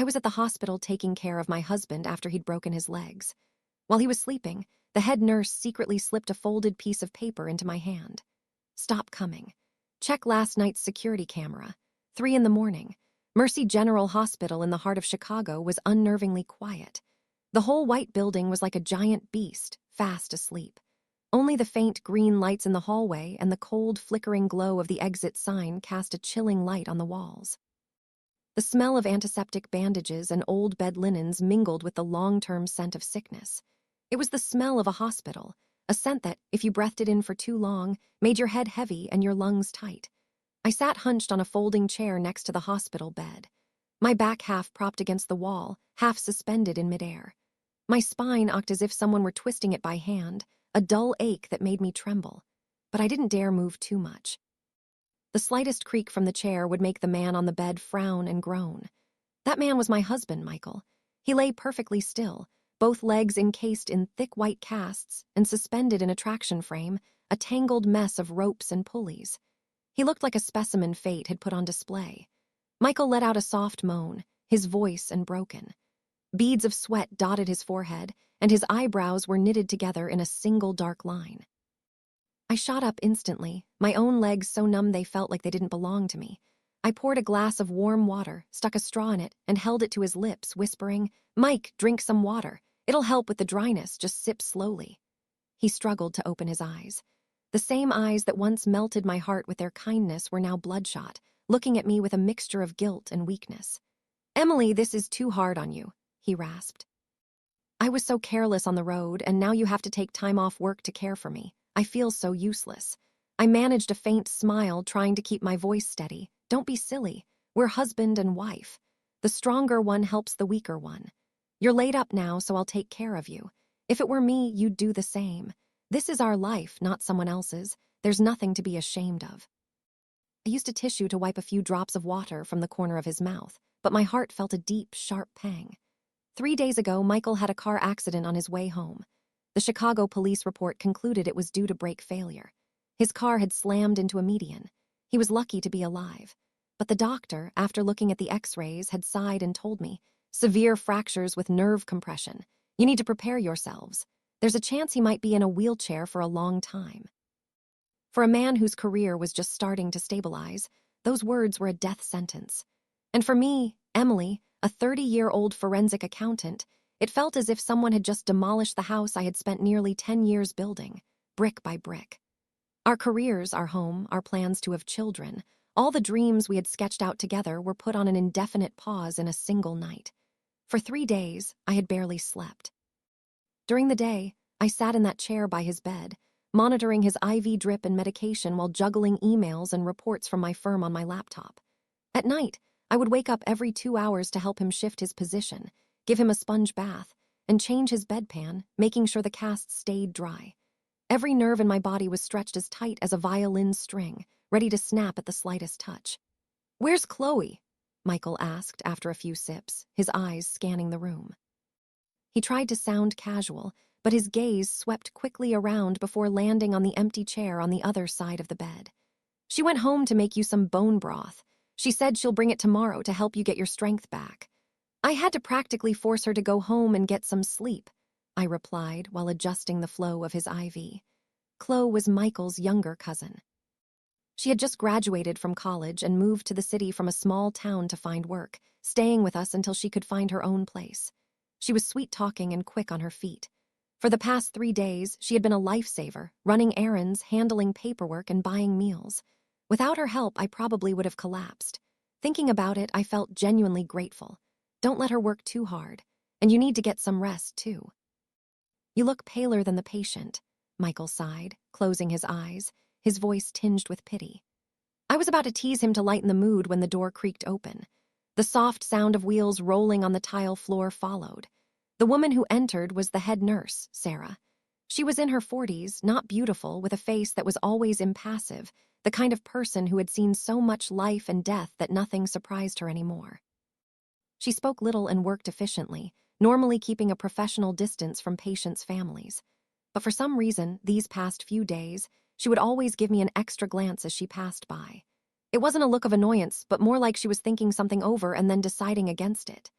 I was at the hospital taking care of my husband after he'd broken his legs. While he was sleeping, the head nurse secretly slipped a folded piece of paper into my hand. Stop coming. Check last night's security camera. 3 in the morning. Mercy General Hospital in the heart of Chicago was unnervingly quiet. The whole white building was like a giant beast, fast asleep. Only the faint green lights in the hallway and the cold, flickering glow of the exit sign cast a chilling light on the walls. The smell of antiseptic bandages and old bed linens mingled with the long-term scent of sickness. It was the smell of a hospital, a scent that, if you breathed it in for too long, made your head heavy and your lungs tight. I sat hunched on a folding chair next to the hospital bed, my back half propped against the wall, half suspended in midair. My spine ached as if someone were twisting it by hand, a dull ache that made me tremble. But I didn't dare move too much. The slightest creak from the chair would make the man on the bed frown and groan. That man was my husband, Michael. He lay perfectly still, both legs encased in thick white casts and suspended in a traction frame, a tangled mess of ropes and pulleys. He looked like a specimen fate had put on display. Michael let out a soft moan, his voice broken. Beads of sweat dotted his forehead, and his eyebrows were knitted together in a single dark line. I shot up instantly, my own legs so numb they felt like they didn't belong to me. I poured a glass of warm water, stuck a straw in it, and held it to his lips, whispering, "Mike, drink some water. It'll help with the dryness, just sip slowly." He struggled to open his eyes. The same eyes that once melted my heart with their kindness were now bloodshot, looking at me with a mixture of guilt and weakness. "Emily, this is too hard on you," he rasped. "I was so careless on the road, and now you have to take time off work to care for me. I feel so useless." I managed a faint smile, trying to keep my voice steady. "Don't be silly. We're husband and wife. The stronger one helps the weaker one. You're laid up now, so I'll take care of you. If it were me, you'd do the same. This is our life, not someone else's. There's nothing to be ashamed of." I used a tissue to wipe a few drops of water from the corner of his mouth, but my heart felt a deep, sharp pang. 3 days ago, Michael had a car accident on his way home. The Chicago police report concluded it was due to brake failure. His car had slammed into a median. He was lucky to be alive. But the doctor, after looking at the x-rays, had sighed and told me, "Severe fractures with nerve compression. You need to prepare yourselves. There's a chance he might be in a wheelchair for a long time." For a man whose career was just starting to stabilize, those words were a death sentence. And for me, Emily, a 30-year-old forensic accountant, it felt as if someone had just demolished the house I had spent nearly 10 years building, brick by brick. Our careers, our home, our plans to have children, all the dreams we had sketched out together were put on an indefinite pause in a single night. For 3 days, I had barely slept. During the day, I sat in that chair by his bed, monitoring his IV drip and medication while juggling emails and reports from my firm on my laptop. At night, I would wake up every 2 hours to help him shift his position, give him a sponge bath, and change his bedpan, making sure the casts stayed dry. Every nerve in my body was stretched as tight as a violin string, ready to snap at the slightest touch. "Where's Chloe?" Michael asked after a few sips, his eyes scanning the room. He tried to sound casual, but his gaze swept quickly around before landing on the empty chair on the other side of the bed. "She went home to make you some bone broth. She said she'll bring it tomorrow to help you get your strength back." "I had to practically force her to go home and get some sleep," I replied while adjusting the flow of his IV. Chloe was Michael's younger cousin. She had just graduated from college and moved to the city from a small town to find work, staying with us until she could find her own place. She was sweet-talking and quick on her feet. For the past 3 days, she had been a lifesaver, running errands, handling paperwork, and buying meals. Without her help, I probably would have collapsed. Thinking about it, I felt genuinely grateful. Don't let her work too hard, and you need to get some rest, too. "You look paler than the patient," Michael sighed, closing his eyes, his voice tinged with pity. I was about to tease him to lighten the mood when the door creaked open. The soft sound of wheels rolling on the tile floor followed. The woman who entered was the head nurse, Sarah. She was in her 40s, not beautiful, with a face that was always impassive, the kind of person who had seen so much life and death that nothing surprised her anymore. She spoke little and worked efficiently, normally keeping a professional distance from patients' families. But for some reason, these past few days, she would always give me an extra glance as she passed by. It wasn't a look of annoyance, but more like she was thinking something over and then deciding against it.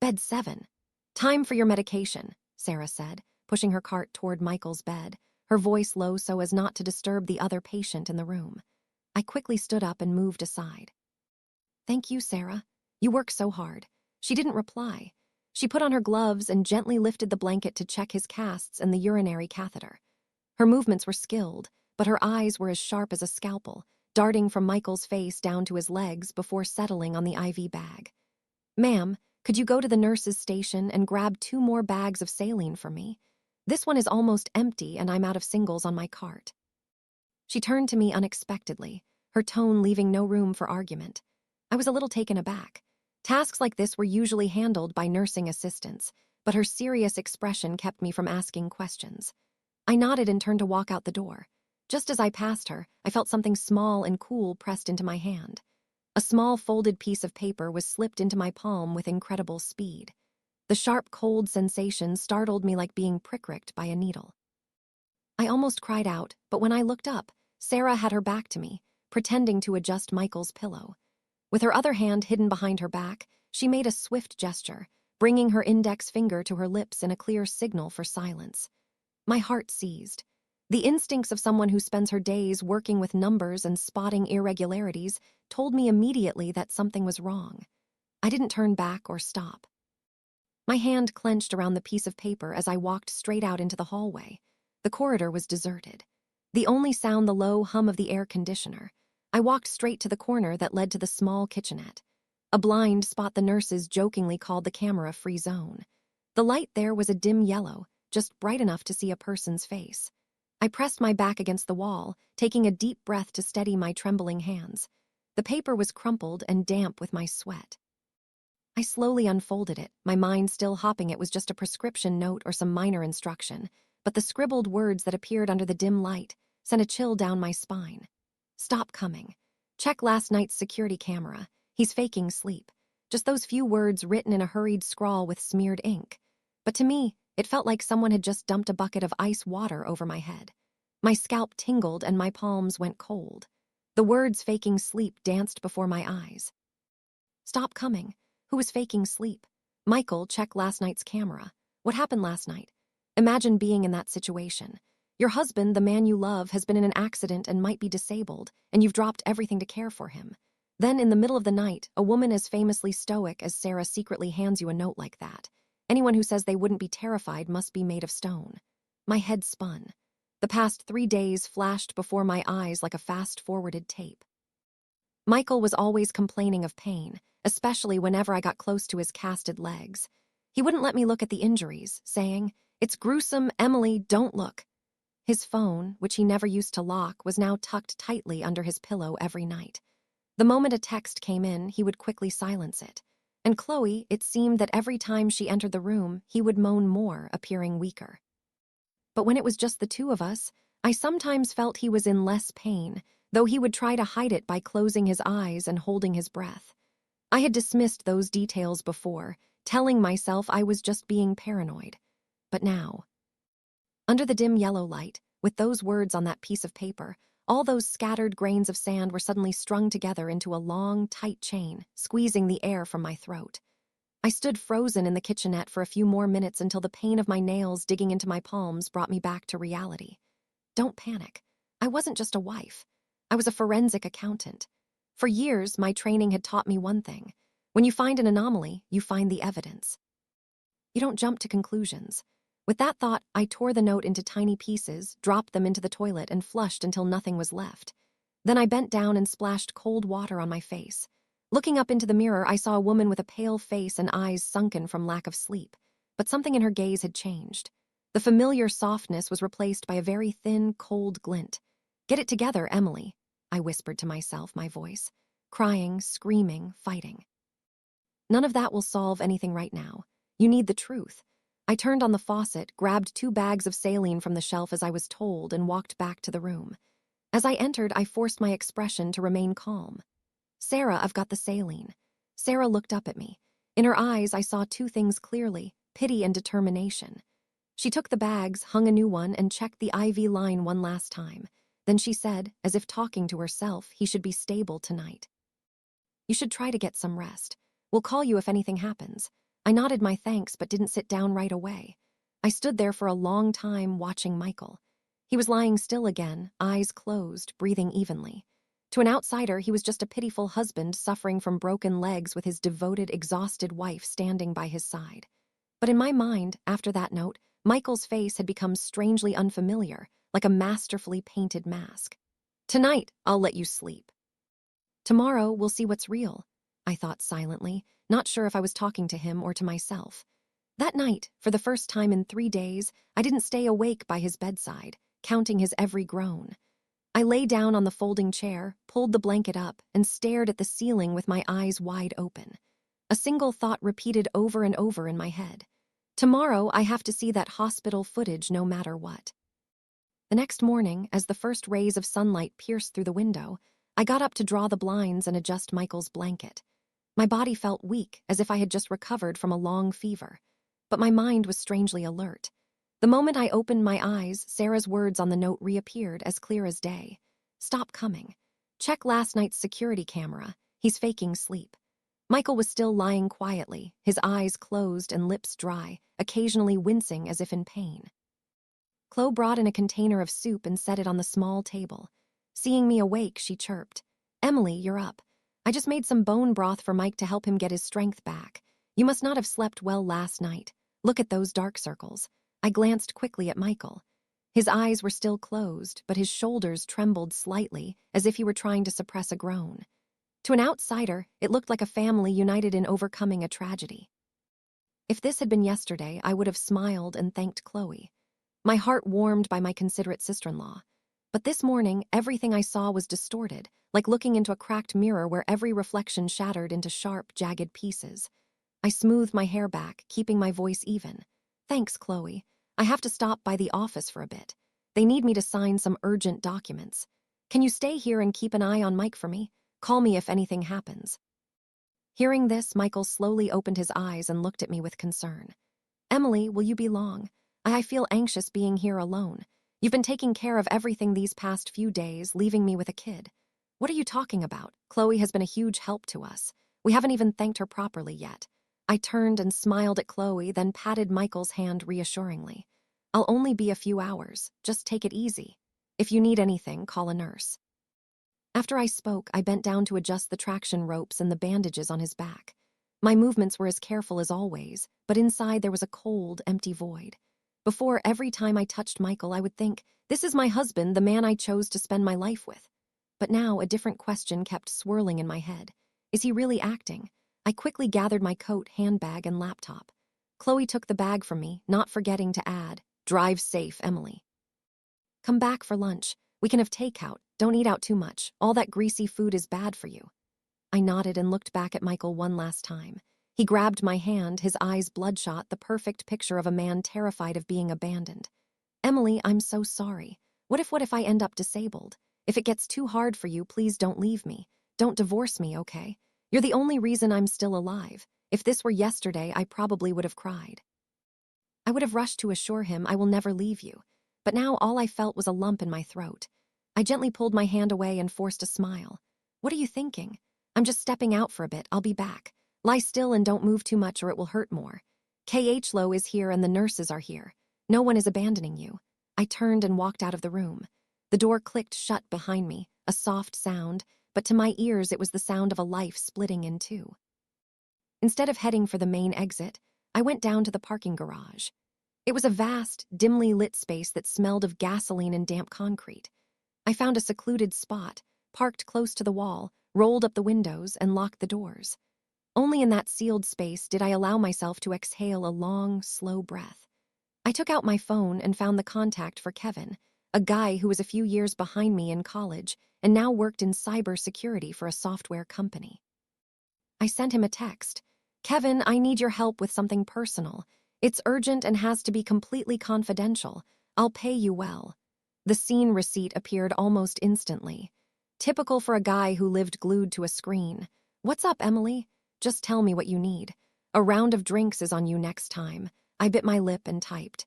Bed 7. Time for your medication, Sarah said, pushing her cart toward Michael's bed, her voice low so as not to disturb the other patient in the room. I quickly stood up and moved aside. Thank you, Sarah. You work so hard. She didn't reply. She put on her gloves and gently lifted the blanket to check his casts and the urinary catheter. Her movements were skilled, but her eyes were as sharp as a scalpel, darting from Michael's face down to his legs before settling on the IV bag. Ma'am, could you go to the nurse's station and grab 2 more bags of saline for me? This one is almost empty and I'm out of singles on my cart. She turned to me unexpectedly, her tone leaving no room for argument. I was a little taken aback. Tasks like this were usually handled by nursing assistants, but her serious expression kept me from asking questions. I nodded and turned to walk out the door. Just as I passed her, I felt something small and cool pressed into my hand. A small folded piece of paper was slipped into my palm with incredible speed. The sharp, cold sensation startled me like being pricked by a needle. I almost cried out, but when I looked up, Sarah had her back to me, pretending to adjust Michael's pillow. With her other hand hidden behind her back, she made a swift gesture, bringing her index finger to her lips in a clear signal for silence. My heart seized. The instincts of someone who spends her days working with numbers and spotting irregularities told me immediately that something was wrong. I didn't turn back or stop. My hand clenched around the piece of paper as I walked straight out into the hallway. The corridor was deserted. The only sound the low hum of the air conditioner. I walked straight to the corner that led to the small kitchenette. A blind spot the nurses jokingly called the camera-free zone. The light there was a dim yellow, just bright enough to see a person's face. I pressed my back against the wall, taking a deep breath to steady my trembling hands. The paper was crumpled and damp with my sweat. I slowly unfolded it, my mind still hopping it was just a prescription note or some minor instruction, but the scribbled words that appeared under the dim light sent a chill down my spine. Stop coming. Check last night's security camera. He's faking sleep. Just those few words written in a hurried scrawl with smeared ink. But to me, it felt like someone had just dumped a bucket of ice water over my head. My scalp tingled and my palms went cold. The words faking sleep danced before my eyes. Stop coming. Who was faking sleep? Michael, check last night's camera. What happened last night? Imagine being in that situation. Your husband, the man you love, has been in an accident and might be disabled, and you've dropped everything to care for him. Then, in the middle of the night, a woman as famously stoic as Sarah secretly hands you a note like that. Anyone who says they wouldn't be terrified must be made of stone. My head spun. The past 3 days flashed before my eyes like a fast-forwarded tape. Michael was always complaining of pain, especially whenever I got close to his casted legs. He wouldn't let me look at the injuries, saying, "It's gruesome, Emily, don't look." His phone, which he never used to lock, was now tucked tightly under his pillow every night. The moment a text came in, he would quickly silence it. And Chloe, it seemed that every time she entered the room, he would moan more, appearing weaker. But when it was just the 2 of us, I sometimes felt he was in less pain, though he would try to hide it by closing his eyes and holding his breath. I had dismissed those details before, telling myself I was just being paranoid. But now, under the dim yellow light, with those words on that piece of paper, all those scattered grains of sand were suddenly strung together into a long, tight chain, squeezing the air from my throat. I stood frozen in the kitchenette for a few more minutes until the pain of my nails digging into my palms brought me back to reality. Don't panic. I wasn't just a wife. I was a forensic accountant. For years, my training had taught me one thing. When you find an anomaly, you find the evidence. You don't jump to conclusions. With that thought, I tore the note into tiny pieces, dropped them into the toilet, and flushed until nothing was left. Then I bent down and splashed cold water on my face. Looking up into the mirror, I saw a woman with a pale face and eyes sunken from lack of sleep. But something in her gaze had changed. The familiar softness was replaced by a very thin, cold glint. "Get it together, Emily," I whispered to myself, my voice. Crying, screaming, fighting. None of that will solve anything right now. You need the truth. I turned on the faucet, grabbed 2 bags of saline from the shelf as I was told, and walked back to the room. As I entered, I forced my expression to remain calm. "Sarah, I've got the saline." Sarah looked up at me. In her eyes, I saw 2 things clearly, pity and determination. She took the bags, hung a new one, and checked the IV line one last time. Then she said, as if talking to herself, he should be stable tonight. "You should try to get some rest. We'll call you if anything happens." I nodded my thanks but didn't sit down right away. I stood there for a long time watching Michael. He was lying still again, eyes closed, breathing evenly. To an outsider, he was just a pitiful husband suffering from broken legs with his devoted, exhausted wife standing by his side. But in my mind, after that note, Michael's face had become strangely unfamiliar, like a masterfully painted mask. Tonight, I'll let you sleep. Tomorrow, we'll see what's real, I thought silently, not sure if I was talking to him or to myself. That night, for the first time in 3 days, I didn't stay awake by his bedside, counting his every groan. I lay down on the folding chair, pulled the blanket up, and stared at the ceiling with my eyes wide open. A single thought repeated over and over in my head. Tomorrow, I have to see that hospital footage no matter what. The next morning, as the first rays of sunlight pierced through the window, I got up to draw the blinds and adjust Michael's blanket. My body felt weak, as if I had just recovered from a long fever. But my mind was strangely alert. The moment I opened my eyes, Sarah's words on the note reappeared as clear as day. Stop coming. Check last night's security camera. He's faking sleep. Michael was still lying quietly, his eyes closed and lips dry, occasionally wincing as if in pain. Chloe brought in a container of soup and set it on the small table. Seeing me awake, she chirped. Emily, you're up. I just made some bone broth for Mike to help him get his strength back. You must not have slept well last night. Look at those dark circles. I glanced quickly at Michael. His eyes were still closed, but his shoulders trembled slightly, as if he were trying to suppress a groan. To an outsider, it looked like a family united in overcoming a tragedy. If this had been yesterday, I would have smiled and thanked Chloe. My heart warmed by my considerate sister-in-law. But this morning, everything I saw was distorted, like looking into a cracked mirror where every reflection shattered into sharp, jagged pieces. I smoothed my hair back, keeping my voice even. Thanks, Chloe. I have to stop by the office for a bit. They need me to sign some urgent documents. Can you stay here and keep an eye on Mike for me? Call me if anything happens. Hearing this, Michael slowly opened his eyes and looked at me with concern. Emily, will you be long? I feel anxious being here alone. You've been taking care of everything these past few days, leaving me with a kid. What are you talking about? Chloe has been a huge help to us. We haven't even thanked her properly yet. I turned and smiled at Chloe, then patted Michael's hand reassuringly. I'll only be a few hours. Just take it easy. If you need anything, call a nurse. After I spoke, I bent down to adjust the traction ropes and the bandages on his back. My movements were as careful as always, but inside there was a cold, empty void. Before, every time I touched Michael, I would think, this is my husband, the man I chose to spend my life with. But now a different question kept swirling in my head. Is he really acting? I quickly gathered my coat, handbag, and laptop. Chloe took the bag from me, not forgetting to add, drive safe, Emily. Come back for lunch. We can have takeout. Don't eat out too much. All that greasy food is bad for you. I nodded and looked back at Michael one last time. He grabbed my hand, his eyes bloodshot, the perfect picture of a man terrified of being abandoned. Emily, I'm so sorry. What if I end up disabled? If it gets too hard for you, please don't leave me. Don't divorce me, okay? You're the only reason I'm still alive. If this were yesterday, I probably would have cried. I would have rushed to assure him I will never leave you. But now all I felt was a lump in my throat. I gently pulled my hand away and forced a smile. What are you thinking? I'm just stepping out for a bit. I'll be back. Lie still and don't move too much or it will hurt more. KH Lowe is here and the nurses are here. No one is abandoning you. I turned and walked out of the room. The door clicked shut behind me, a soft sound, but to my ears it was the sound of a life splitting in two. Instead of heading for the main exit, I went down to the parking garage. It was a vast, dimly lit space that smelled of gasoline and damp concrete. I found a secluded spot, parked close to the wall, rolled up the windows, and locked the doors. Only in that sealed space did I allow myself to exhale a long, slow breath. I took out my phone and found the contact for Kevin, a guy who was a few years behind me in college and now worked in cybersecurity for a software company. I sent him a text. Kevin, I need your help with something personal. It's urgent and has to be completely confidential. I'll pay you well. The scene receipt appeared almost instantly. Typical for a guy who lived glued to a screen. What's up, Emily? Just tell me what you need. A round of drinks is on you next time. I bit my lip and typed.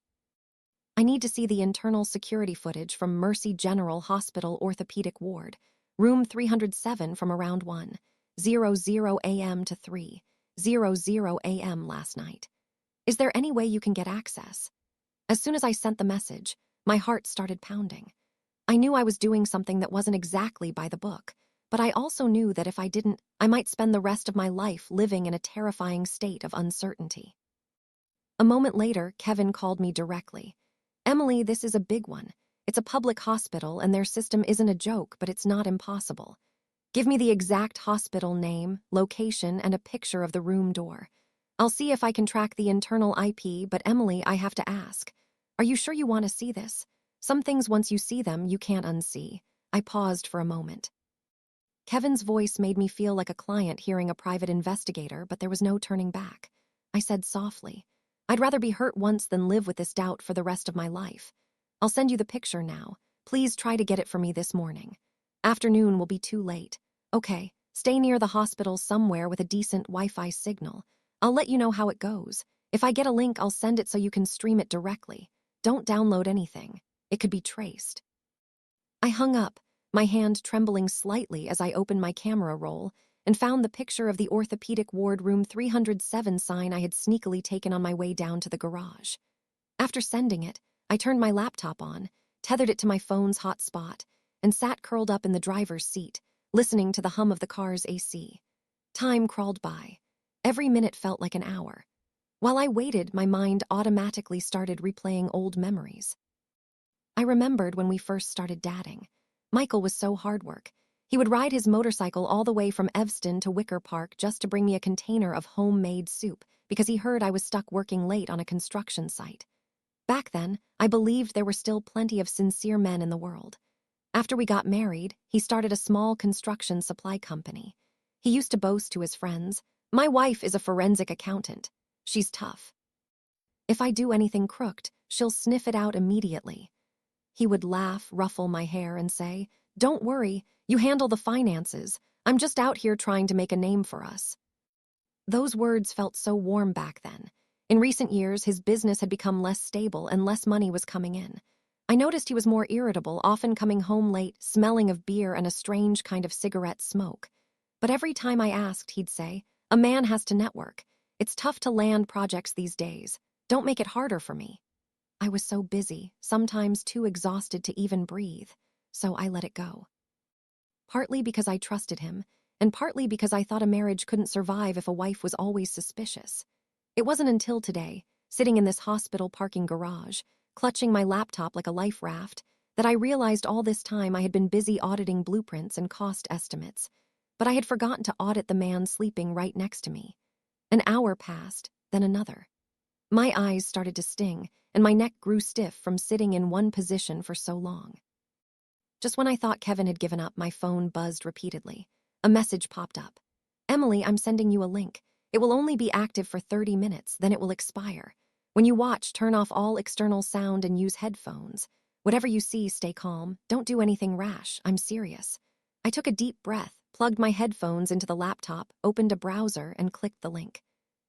I need to see the internal security footage from Mercy General Hospital Orthopedic Ward, room 307 from around 1:00 a.m. to 3. 2:00 a.m. last night. Is there any way you can get access? As soon as I sent the message, my heart started pounding. I knew I was doing something that wasn't exactly by the book, but I also knew that if I didn't, I might spend the rest of my life living in a terrifying state of uncertainty. A moment later, Kevin called me directly. Emily, this is a big one. It's a public hospital and their system isn't a joke, but it's not impossible. Give me the exact hospital name, location, and a picture of the room door. I'll see if I can track the internal IP, but Emily, I have to ask. Are you sure you want to see this? Some things, once you see them, you can't unsee. I paused for a moment. Kevin's voice made me feel like a client hearing a private investigator, but there was no turning back. I said softly, I'd rather be hurt once than live with this doubt for the rest of my life. I'll send you the picture now. Please try to get it for me this morning. Afternoon will be too late. Okay, stay near the hospital somewhere with a decent Wi-Fi signal. I'll let you know how it goes. If I get a link, I'll send it so you can stream it directly. Don't download anything. It could be traced. I hung up, my hand trembling slightly as I opened my camera roll and found the picture of the orthopedic ward room 307 sign I had sneakily taken on my way down to the garage. After sending it, I turned my laptop on, tethered it to my phone's hotspot, and sat curled up in the driver's seat, listening to the hum of the car's AC. Time crawled by. Every minute felt like an hour. While I waited, my mind automatically started replaying old memories. I remembered when we first started dating. Michael was so hard work. He would ride his motorcycle all the way from Evanston to Wicker Park just to bring me a container of homemade soup because he heard I was stuck working late on a construction site. Back then, I believed there were still plenty of sincere men in the world. After we got married, he started a small construction supply company. He used to boast to his friends, "My wife is a forensic accountant. She's tough. If I do anything crooked, she'll sniff it out immediately." He would laugh, ruffle my hair, and say, "Don't worry, you handle the finances. I'm just out here trying to make a name for us." Those words felt so warm back then. In recent years, his business had become less stable and less money was coming in. I noticed he was more irritable, often coming home late, smelling of beer and a strange kind of cigarette smoke. But every time I asked, he'd say, "A man has to network. It's tough to land projects these days. Don't make it harder for me." I was so busy, sometimes too exhausted to even breathe, so I let it go. Partly because I trusted him, and partly because I thought a marriage couldn't survive if a wife was always suspicious. It wasn't until today, sitting in this hospital parking garage, clutching my laptop like a life raft, that I realized all this time I had been busy auditing blueprints and cost estimates, but I had forgotten to audit the man sleeping right next to me. An hour passed, then another. My eyes started to sting, and my neck grew stiff from sitting in one position for so long. Just when I thought Kevin had given up, my phone buzzed repeatedly. A message popped up. "Emily, I'm sending you a link. It will only be active for 30 minutes, then it will expire. When you watch, turn off all external sound and use headphones. Whatever you see, stay calm. Don't do anything rash. I'm serious." I took a deep breath, plugged my headphones into the laptop, opened a browser, and clicked the link.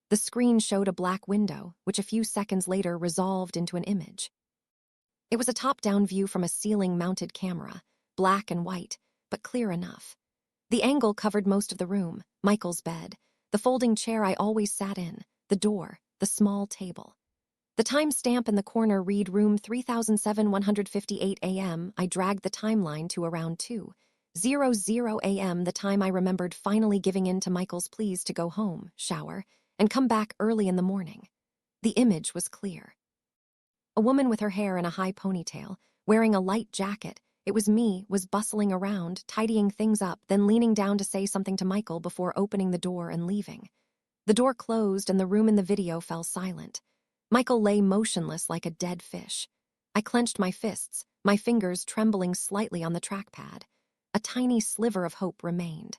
The screen showed a black window, which a few seconds later resolved into an image. It was a top-down view from a ceiling-mounted camera, black and white, but clear enough. The angle covered most of the room, Michael's bed, the folding chair I always sat in, the door, the small table. The timestamp in the corner read room 3758 a.m. I dragged the timeline to around 2:00 a.m., the time I remembered finally giving in to Michael's pleas to go home, shower, and come back early in the morning. The image was clear. A woman with her hair in a high ponytail, wearing a light jacket, it was me, was bustling around, tidying things up, then leaning down to say something to Michael before opening the door and leaving. The door closed and the room in the video fell silent. Michael lay motionless like a dead fish. I clenched my fists, my fingers trembling slightly on the trackpad. A tiny sliver of hope remained.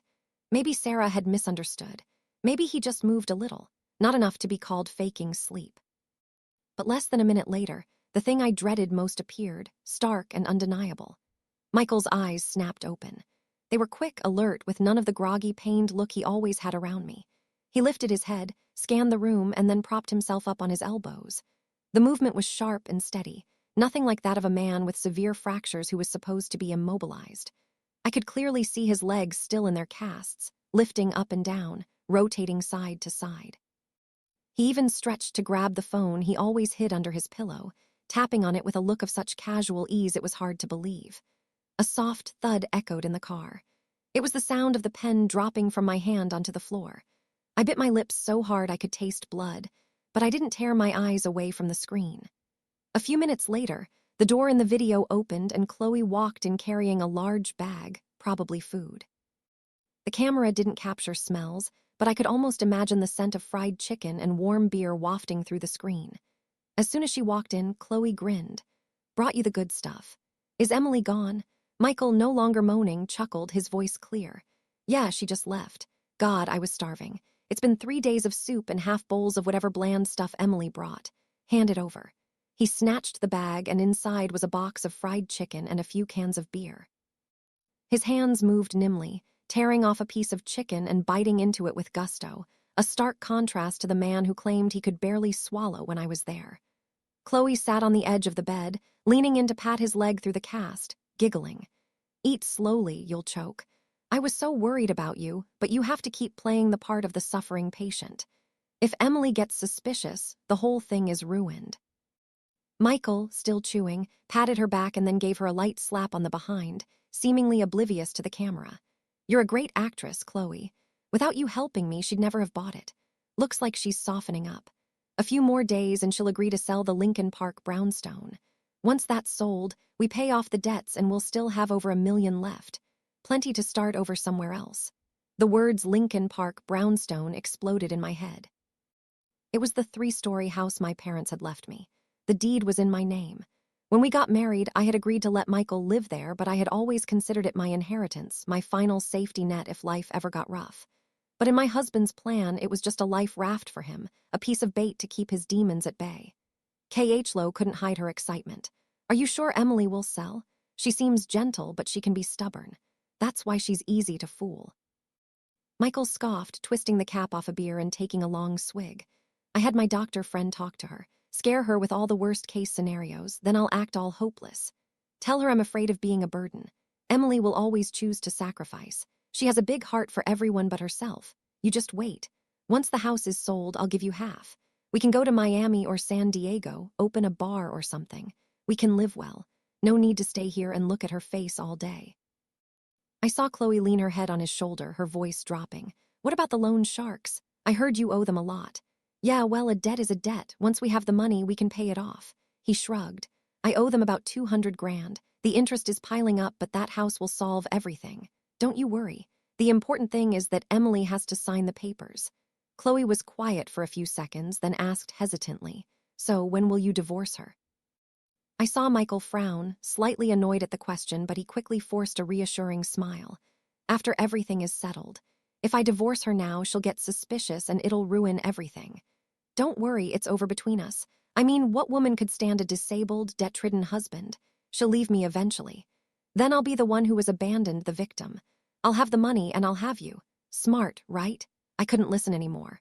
Maybe Sarah had misunderstood. Maybe he just moved a little, not enough to be called faking sleep. But less than a minute later, the thing I dreaded most appeared, stark and undeniable. Michael's eyes snapped open. They were quick, alert, with none of the groggy, pained look he always had around me. He lifted his head, scanned the room, and then propped himself up on his elbows. The movement was sharp and steady, nothing like that of a man with severe fractures who was supposed to be immobilized. I could clearly see his legs still in their casts, lifting up and down, rotating side to side. He even stretched to grab the phone he always hid under his pillow, tapping on it with a look of such casual ease it was hard to believe. A soft thud echoed in the car. It was the sound of the pen dropping from my hand onto the floor. I bit my lips so hard I could taste blood, but I didn't tear my eyes away from the screen. A few minutes later, the door in the video opened and Chloe walked in carrying a large bag, probably food. The camera didn't capture smells, but I could almost imagine the scent of fried chicken and warm beer wafting through the screen. As soon as she walked in, Chloe grinned. "Brought you the good stuff. Is Emily gone?" Michael, no longer moaning, chuckled, his voice clear. "Yeah, she just left. God, I was starving. It's been 3 days of soup and half bowls of whatever bland stuff Emily brought. Hand it over." He snatched the bag, and inside was a box of fried chicken and a few cans of beer. His hands moved nimbly, tearing off a piece of chicken and biting into it with gusto, a stark contrast to the man who claimed he could barely swallow when I was there. Chloe sat on the edge of the bed, leaning in to pat his leg through the cast, giggling. "Eat slowly, you'll choke. I was so worried about you, but you have to keep playing the part of the suffering patient. If Emily gets suspicious, the whole thing is ruined." Michael, still chewing, patted her back and then gave her a light slap on the behind, seemingly oblivious to the camera. "You're a great actress, Chloe. Without you helping me, she'd never have bought it. Looks like she's softening up. A few more days and she'll agree to sell the Lincoln Park brownstone. Once that's sold, we pay off the debts and we'll still have over $1 million left. Plenty to start over somewhere else." The words Lincoln Park brownstone exploded in my head. It was the 3-story house my parents had left me. The deed was in my name. When we got married, I had agreed to let Michael live there, but I had always considered it my inheritance, my final safety net if life ever got rough. But in my husband's plan, it was just a life raft for him, a piece of bait to keep his demons at bay. K.H. Lowe couldn't hide her excitement. "Are you sure Emily will sell? She seems gentle, but she can be stubborn. That's why she's easy to fool." Michael scoffed, twisting the cap off a beer and taking a long swig. "I had my doctor friend talk to her. Scare her with all the worst-case scenarios, then I'll act all hopeless. Tell her I'm afraid of being a burden. Emily will always choose to sacrifice. She has a big heart for everyone but herself. You just wait. Once the house is sold, I'll give you half. We can go to Miami or San Diego, open a bar or something. We can live well. No need to stay here and look at her face all day." I saw Chloe lean her head on his shoulder, her voice dropping. "What about the loan sharks? I heard you owe them a lot." "Yeah, well, a debt is a debt. Once we have the money, we can pay it off." He shrugged. "I owe them about 200 grand. The interest is piling up, but that house will solve everything. Don't you worry. The important thing is that Emily has to sign the papers." Chloe was quiet for a few seconds, then asked hesitantly, "So when will you divorce her?" I saw Michael frown, slightly annoyed at the question, but he quickly forced a reassuring smile. "After everything is settled. If I divorce her now, she'll get suspicious and it'll ruin everything. Don't worry, it's over between us. I mean, what woman could stand a disabled, debt-ridden husband? She'll leave me eventually. Then I'll be the one who was abandoned, the victim. I'll have the money and I'll have you. Smart, right?" I couldn't listen anymore.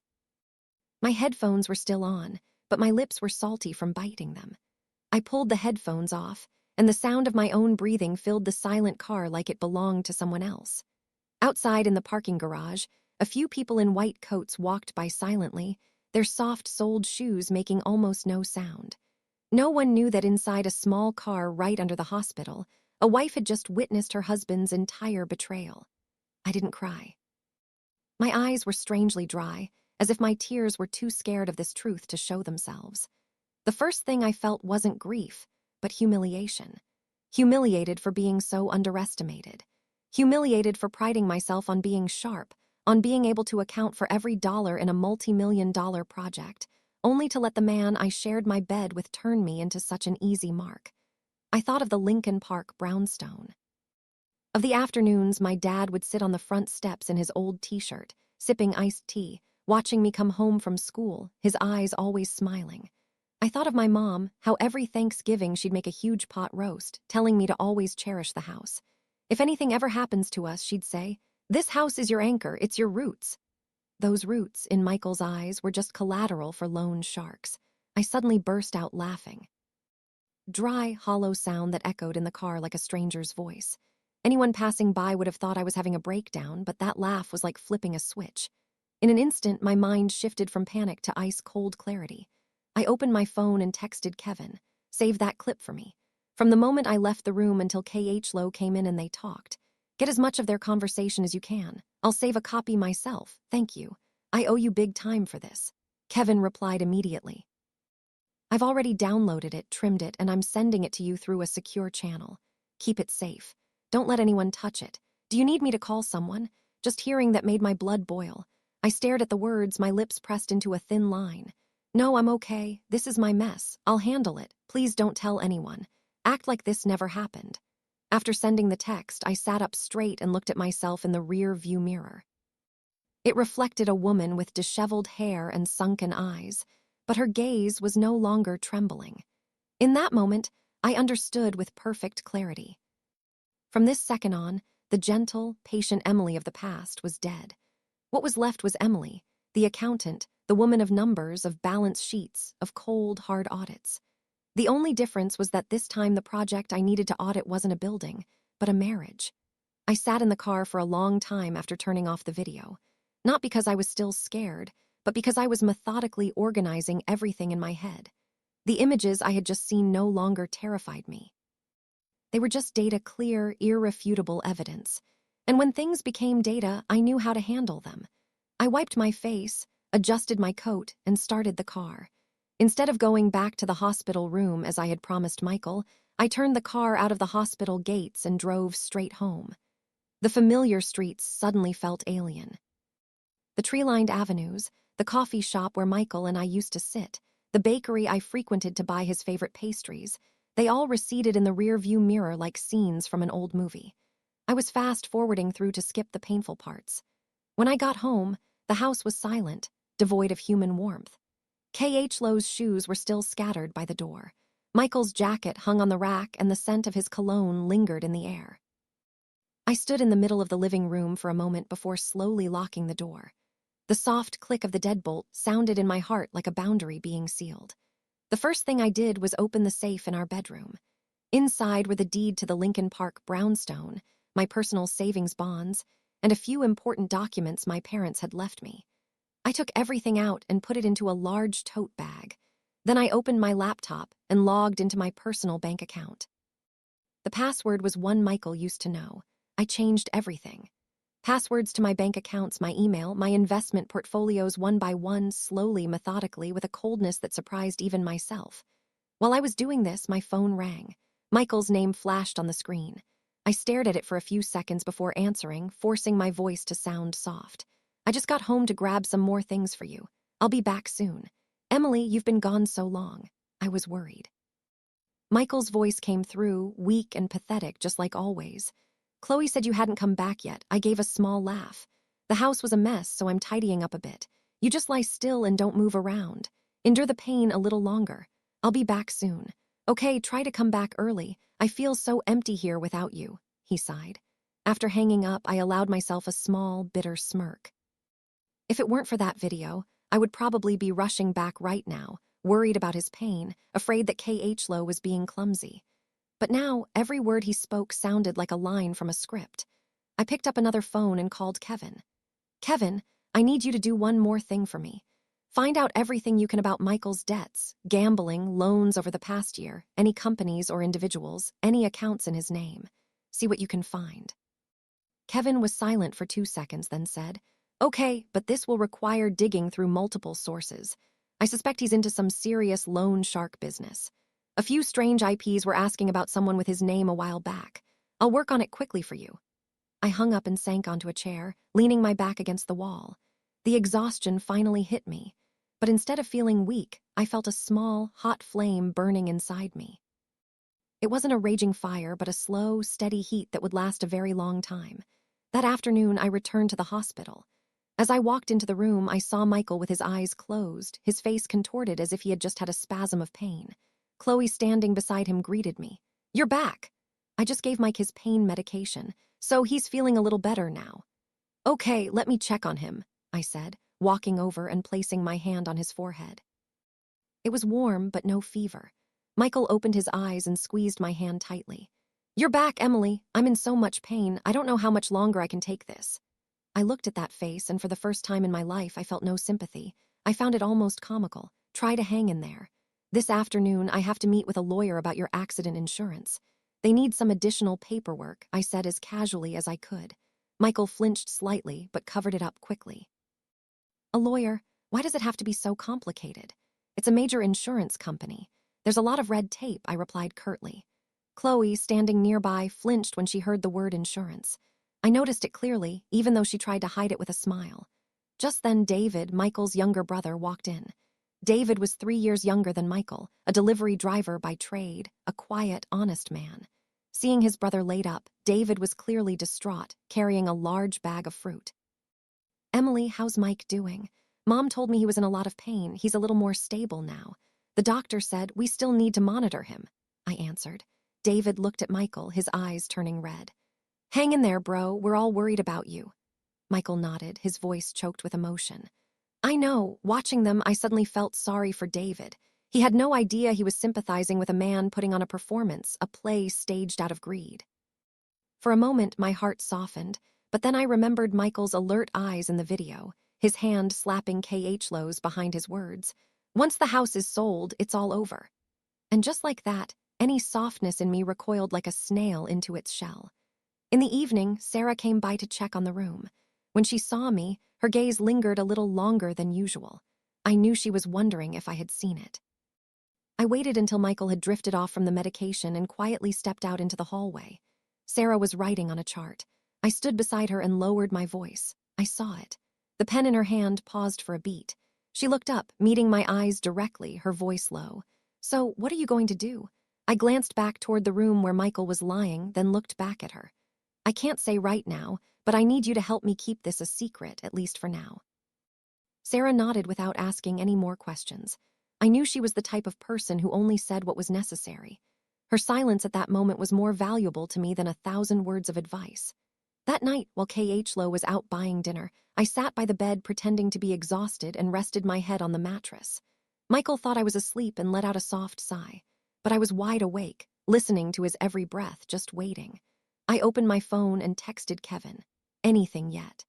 My headphones were still on, but my lips were salty from biting them. I pulled the headphones off, and the sound of my own breathing filled the silent car like it belonged to someone else. Outside in the parking garage, a few people in white coats walked by silently, their soft-soled shoes making almost no sound. No one knew that inside a small car right under the hospital, a wife had just witnessed her husband's entire betrayal. I didn't cry. My eyes were strangely dry, as if my tears were too scared of this truth to show themselves. The first thing I felt wasn't grief, but humiliation. Humiliated for being so underestimated. Humiliated for priding myself on being sharp, on being able to account for every dollar in a multi-million-dollar project, only to let the man I shared my bed with turn me into such an easy mark. I thought of the Lincoln Park brownstone. Of the afternoons, my dad would sit on the front steps in his old t-shirt, sipping iced tea, watching me come home from school, his eyes always smiling. I thought of my mom, how every Thanksgiving she'd make a huge pot roast, telling me to always cherish the house. If anything ever happens to us, she'd say, "This house is your anchor, it's your roots." Those roots, in Michael's eyes, were just collateral for loan sharks. I suddenly burst out laughing. Dry, hollow sound that echoed in the car like a stranger's voice. Anyone passing by would have thought I was having a breakdown, but that laugh was like flipping a switch. In an instant, my mind shifted from panic to ice-cold clarity. I opened my phone and texted Kevin. Save that clip for me. From the moment I left the room until KH Lowe came in and they talked. Get as much of their conversation as you can. I'll save a copy myself, thank you. I owe you big time for this. Kevin replied immediately. I've already downloaded it, trimmed it, and I'm sending it to you through a secure channel. Keep it safe. Don't let anyone touch it. Do you need me to call someone? Just hearing that made my blood boil. I stared at the words, my lips pressed into a thin line. No, I'm okay. This is my mess. I'll handle it. Please don't tell anyone. Act like this never happened. After sending the text, I sat up straight and looked at myself in the rear view mirror. It reflected a woman with disheveled hair and sunken eyes, but her gaze was no longer trembling. In that moment, I understood with perfect clarity. From this second on, the gentle, patient Emily of the past was dead. What was left was Emily, the accountant, the woman of numbers, of balance sheets, of cold, hard audits. The only difference was that this time the project I needed to audit wasn't a building, but a marriage. I sat in the car for a long time after turning off the video, not because I was still scared, but because I was methodically organizing everything in my head. The images I had just seen no longer terrified me. They were just data, clear, irrefutable evidence. And when things became data, I knew how to handle them. I wiped my face, adjusted my coat, and started the car. Instead of going back to the hospital room as I had promised Michael, I turned the car out of the hospital gates and drove straight home. The familiar streets suddenly felt alien. The tree-lined avenues, the coffee shop where Michael and I used to sit, the bakery I frequented to buy his favorite pastries, they all receded in the rear-view mirror like scenes from an old movie. I was fast-forwarding through to skip the painful parts. When I got home, the house was silent, devoid of human warmth. KH Lowe's shoes were still scattered by the door. Michael's jacket hung on the rack and the scent of his cologne lingered in the air. I stood in the middle of the living room for a moment before slowly locking the door. The soft click of the deadbolt sounded in my heart like a boundary being sealed. The first thing I did was open the safe in our bedroom. Inside were the deed to the Lincoln Park brownstone, my personal savings bonds, and a few important documents my parents had left me. I took everything out and put it into a large tote bag. Then I opened my laptop and logged into my personal bank account. The password was one Michael used to know. I changed everything. Passwords to my bank accounts, my email, my investment portfolios one by one, slowly, methodically, with a coldness that surprised even myself. While I was doing this, my phone rang. Michael's name flashed on the screen. I stared at it for a few seconds before answering, forcing my voice to sound soft. I just got home to grab some more things for you. I'll be back soon. Emily, you've been gone so long. I was worried. Michael's voice came through, weak and pathetic, just like always. Chloe said you hadn't come back yet. I gave a small laugh. The house was a mess, so I'm tidying up a bit. You just lie still and don't move around. Endure the pain a little longer. I'll be back soon. Okay, try to come back early. I feel so empty here without you, he sighed. After hanging up, I allowed myself a small, bitter smirk. If it weren't for that video, I would probably be rushing back right now, worried about his pain, afraid that KH Lowe was being clumsy. But now, every word he spoke sounded like a line from a script. I picked up another phone and called Kevin. Kevin, I need you to do one more thing for me. Find out everything you can about Michael's debts, gambling, loans over the past year, any companies or individuals, any accounts in his name. See what you can find. Kevin was silent for 2 seconds, then said, Okay, but this will require digging through multiple sources. I suspect he's into some serious loan shark business. A few strange IPs were asking about someone with his name a while back. I'll work on it quickly for you. I hung up and sank onto a chair, leaning my back against the wall. The exhaustion finally hit me, but instead of feeling weak, I felt a small, hot flame burning inside me. It wasn't a raging fire, but a slow, steady heat that would last a very long time. That afternoon, I returned to the hospital. As I walked into the room, I saw Michael with his eyes closed, his face contorted as if he had just had a spasm of pain. Chloe, standing beside him, greeted me. You're back. I just gave Mike his pain medication, so he's feeling a little better now. Okay, let me check on him, I said, walking over and placing my hand on his forehead. It was warm, but no fever. Michael opened his eyes and squeezed my hand tightly. You're back, Emily. I'm in so much pain. I don't know how much longer I can take this. I looked at that face, and for the first time in my life, I felt no sympathy. I found it almost comical. Try to hang in there. This afternoon, I have to meet with a lawyer about your accident insurance. They need some additional paperwork, I said as casually as I could. Michael flinched slightly, but covered it up quickly. A lawyer? Why does it have to be so complicated? It's a major insurance company. There's a lot of red tape, I replied curtly. Chloe, standing nearby, flinched when she heard the word insurance. I noticed it clearly, even though she tried to hide it with a smile. Just then, David, Michael's younger brother, walked in. David was 3 years younger than Michael, a delivery driver by trade, a quiet, honest man. Seeing his brother laid up, David was clearly distraught, carrying a large bag of fruit. Emily, how's Mike doing? Mom told me he was in a lot of pain. He's a little more stable now. The doctor said we still need to monitor him, I answered. David looked at Michael, his eyes turning red. Hang in there, bro. We're all worried about you. Michael nodded, his voice choked with emotion. I know. Watching them, I suddenly felt sorry for David. He had no idea he was sympathizing with a man putting on a performance, a play staged out of greed. For a moment, my heart softened, but then I remembered Michael's alert eyes in the video, his hand slapping KH Lowe's behind his words. Once the house is sold, it's all over. And just like that, any softness in me recoiled like a snail into its shell. In the evening, Sarah came by to check on the room. When she saw me, her gaze lingered a little longer than usual. I knew she was wondering if I had seen it. I waited until Michael had drifted off from the medication and quietly stepped out into the hallway. Sarah was writing on a chart. I stood beside her and lowered my voice. I saw it. The pen in her hand paused for a beat. She looked up, meeting my eyes directly, her voice low. So, what are you going to do? I glanced back toward the room where Michael was lying, then looked back at her. I can't say right now, but I need you to help me keep this a secret, at least for now. Sarah nodded without asking any more questions. I knew she was the type of person who only said what was necessary. Her silence at that moment was more valuable to me than 1,000 words of advice. That night, while KH Lowe was out buying dinner, I sat by the bed pretending to be exhausted and rested my head on the mattress. Michael thought I was asleep and let out a soft sigh, but I was wide awake, listening to his every breath, just waiting. I opened my phone and texted Kevin. Anything yet?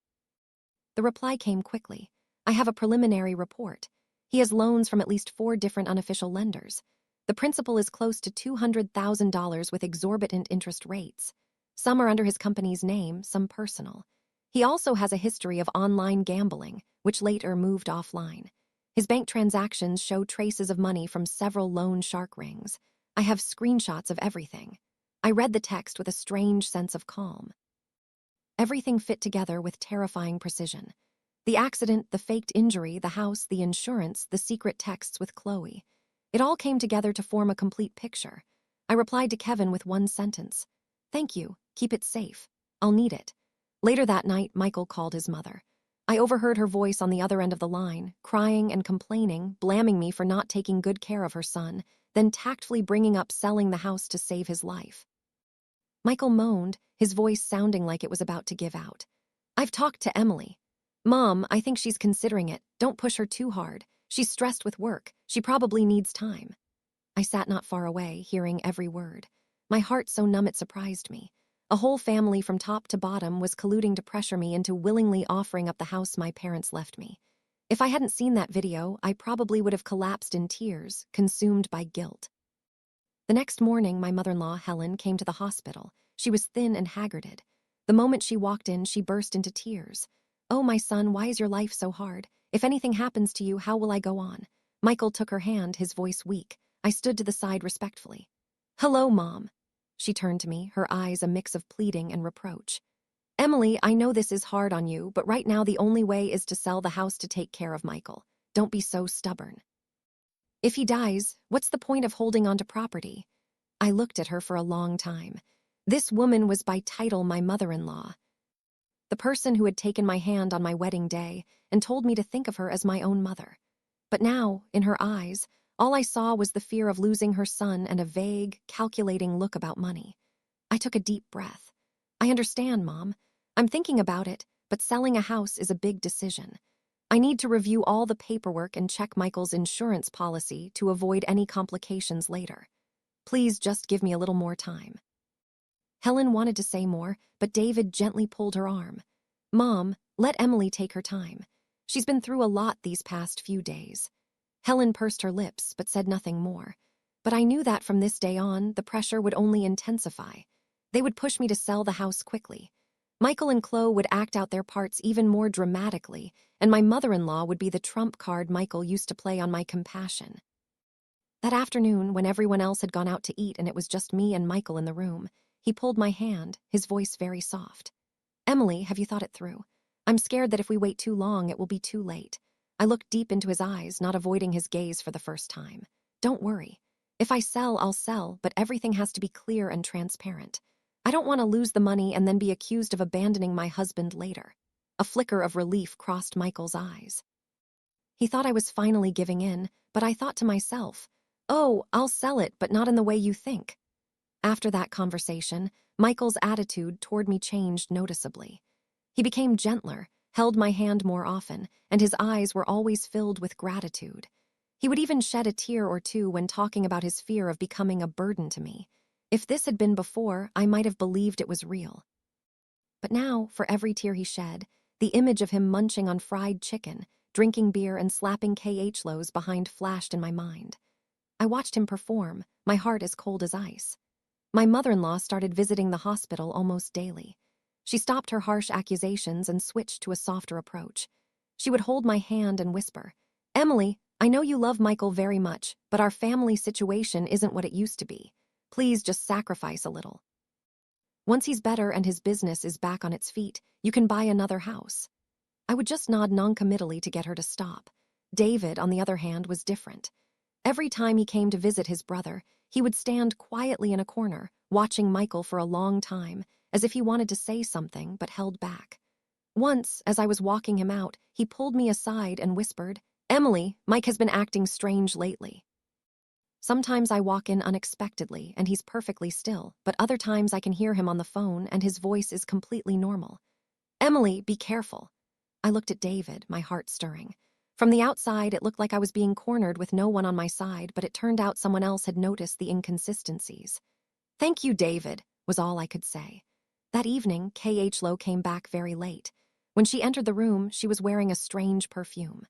The reply came quickly. I have a preliminary report. He has loans from at least 4 different unofficial lenders. The principal is close to $200,000 with exorbitant interest rates. Some are under his company's name, some personal. He also has a history of online gambling, which later moved offline. His bank transactions show traces of money from several loan shark rings. I have screenshots of everything. I read the text with a strange sense of calm. Everything fit together with terrifying precision. The accident, the faked injury, the house, the insurance, the secret texts with Chloe. It all came together to form a complete picture. I replied to Kevin with one sentence. Thank you. Keep it safe. I'll need it. Later that night, Michael called his mother. I overheard her voice on the other end of the line, crying and complaining, blaming me for not taking good care of her son, then tactfully bringing up selling the house to save his life. Michael moaned, his voice sounding like it was about to give out. I've talked to Emily. Mom, I think she's considering it. Don't push her too hard. She's stressed with work. She probably needs time. I sat not far away, hearing every word. My heart so numb it surprised me. A whole family from top to bottom was colluding to pressure me into willingly offering up the house my parents left me. If I hadn't seen that video, I probably would have collapsed in tears, consumed by guilt. The next morning, my mother-in-law, Helen, came to the hospital. She was thin and haggarded. The moment she walked in, she burst into tears. Oh, my son, why is your life so hard? If anything happens to you, how will I go on? Michael took her hand, his voice weak. I stood to the side respectfully. Hello, Mom. She turned to me, her eyes a mix of pleading and reproach. Emily, I know this is hard on you, but right now the only way is to sell the house to take care of Michael. Don't be so stubborn. If he dies, what's the point of holding on to property? I looked at her for a long time. This woman was by title my mother-in-law. The person who had taken my hand on my wedding day and told me to think of her as my own mother. But now, in her eyes, all I saw was the fear of losing her son and a vague, calculating look about money. I took a deep breath. I understand, Mom. I'm thinking about it, but selling a house is a big decision. I need to review all the paperwork and check Michael's insurance policy to avoid any complications later. Please just give me a little more time. Helen wanted to say more, but David gently pulled her arm. Mom, Let Emily take her time. She's been through a lot these past few days. Helen pursed her lips but said nothing more. But I knew that from this day on, the pressure would only intensify. They would push me to sell the house quickly. Michael and Chloe would act out their parts even more dramatically, and my mother-in-law would be the trump card Michael used to play on my compassion. That afternoon, when everyone else had gone out to eat and it was just me and Michael in the room, he pulled my hand, his voice very soft. "Emily, have you thought it through? I'm scared that if we wait too long, it will be too late." I looked deep into his eyes, not avoiding his gaze for the first time. "Don't worry. If I sell, I'll sell, but everything has to be clear and transparent. I don't want to lose the money and then be accused of abandoning my husband later." A flicker of relief crossed Michael's eyes. He thought I was finally giving in, but I thought to myself, "Oh, I'll sell it, but not in the way you think." After that conversation, Michael's attitude toward me changed noticeably. He became gentler, held my hand more often, and his eyes were always filled with gratitude. He would even shed a tear or two when talking about his fear of becoming a burden to me. If this had been before, I might have believed it was real. But now, for every tear he shed, the image of him munching on fried chicken, drinking beer, and slapping KH lows behind flashed in my mind. I watched him perform, my heart as cold as ice. My mother-in-law started visiting the hospital almost daily. She stopped her harsh accusations and switched to a softer approach. She would hold my hand and whisper, "Emily, I know you love Michael very much, but our family situation isn't what it used to be. Please just sacrifice a little. Once he's better and his business is back on its feet, you can buy another house." I would just nod noncommittally to get her to stop. David, on the other hand, was different. Every time he came to visit his brother, he would stand quietly in a corner, watching Michael for a long time, as if he wanted to say something but held back. Once, as I was walking him out, he pulled me aside and whispered, "Emily, Mike has been acting strange lately." Sometimes I walk in unexpectedly and he's perfectly still, but other times I can hear him on the phone and his voice is completely normal. "Emily, be careful." I looked at David, my heart stirring. From the outside, it looked like I was being cornered with no one on my side, but it turned out someone else had noticed the inconsistencies. "Thank you, David," was all I could say. That evening, KH Lowe came back very late. When she entered the room, she was wearing a strange perfume.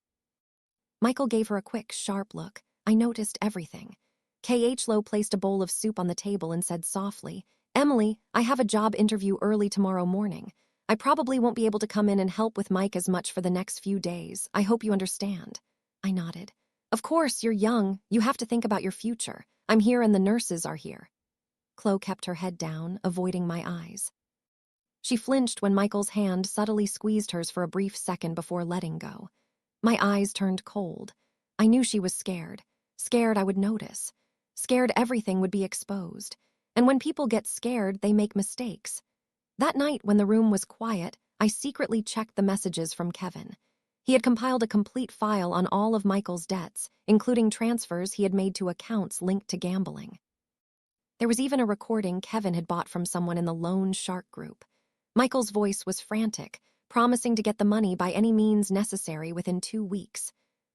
Michael gave her a quick, sharp look. I noticed everything. KH Lowe placed a bowl of soup on the table and said softly, "Emily, I have a job interview early tomorrow morning. I probably won't be able to come in and help with Mike as much for the next few days. I hope you understand." I nodded. "Of course, you're young. You have to think about your future. I'm here and the nurses are here." Chloe kept her head down, avoiding my eyes. She flinched when Michael's hand subtly squeezed hers for a brief second before letting go. My eyes turned cold. I knew she was scared. Scared I would notice. Scared everything would be exposed. And when people get scared, they make mistakes. That night, when the room was quiet, I secretly checked the messages from Kevin. He had compiled a complete file on all of Michael's debts, including transfers he had made to accounts linked to gambling. There was even a recording Kevin had bought from someone in the Lone Shark group. Michael's voice was frantic, promising to get the money by any means necessary within 2 weeks.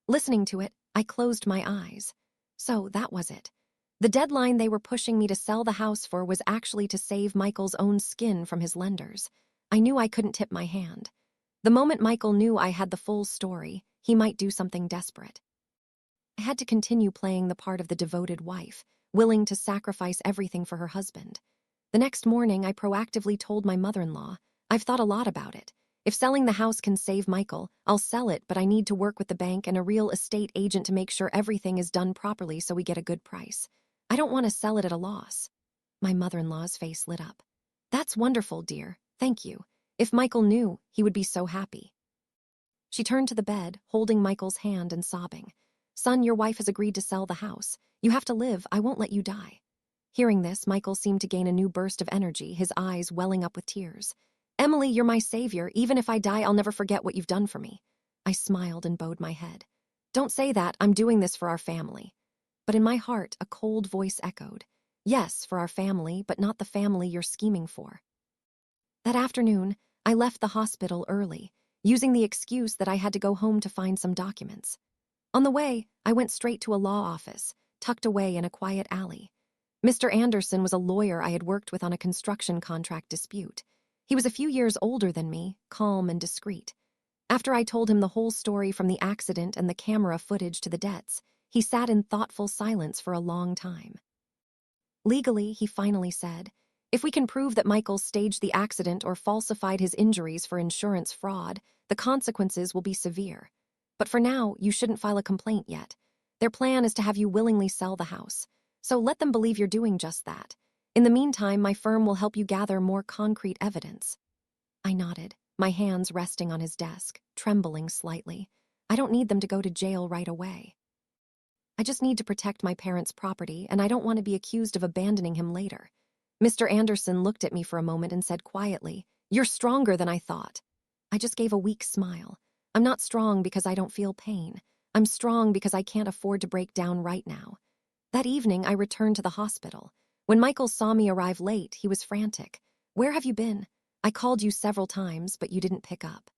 Listening to it, I closed my eyes. So that was it. The deadline they were pushing me to sell the house for was actually to save Michael's own skin from his lenders. I knew I couldn't tip my hand. The moment Michael knew I had the full story, he might do something desperate. I had to continue playing the part of the devoted wife, willing to sacrifice everything for her husband. The next morning, I proactively told my mother-in-law, "I've thought a lot about it. If selling the house can save Michael, I'll sell it, but I need to work with the bank and a real estate agent to make sure everything is done properly so we get a good price. I don't want to sell it at a loss." My mother-in-law's face lit up. "That's wonderful, dear. Thank you. If Michael knew, he would be so happy." She turned to the bed, holding Michael's hand and sobbing. "Son, your wife has agreed to sell the house. You have to live. I won't let you die." Hearing this, Michael seemed to gain a new burst of energy, his eyes welling up with tears. "Emily, you're my savior. Even if I die, I'll never forget what you've done for me." I smiled and bowed my head. "Don't say that. I'm doing this for our family." But in my heart, a cold voice echoed. "Yes, for our family, but not the family you're scheming for." That afternoon, I left the hospital early, using the excuse that I had to go home to find some documents. On the way, I went straight to a law office, tucked away in a quiet alley. Mr. Anderson was a lawyer I had worked with on a construction contract dispute. He was a few years older than me, calm and discreet. After I told him the whole story from the accident and the camera footage to the debts, he sat in thoughtful silence for a long time. Legally, he finally said, if we can prove that Michael staged the accident or falsified his injuries for insurance fraud, the consequences will be severe. But for now, you shouldn't file a complaint yet. Their plan is to have you willingly sell the house. So let them believe you're doing just that. In the meantime, my firm will help you gather more concrete evidence. I nodded, my hands resting on his desk, trembling slightly. I don't need them to go to jail right away. I just need to protect my parents' property, and I don't want to be accused of abandoning him later. Mr. Anderson looked at me for a moment and said quietly, "You're stronger than I thought." I just gave a weak smile. I'm not strong because I don't feel pain. I'm strong because I can't afford to break down right now. That evening, I returned to the hospital. When Michael saw me arrive late, he was frantic. "Where have you been? I called you several times, but you didn't pick up."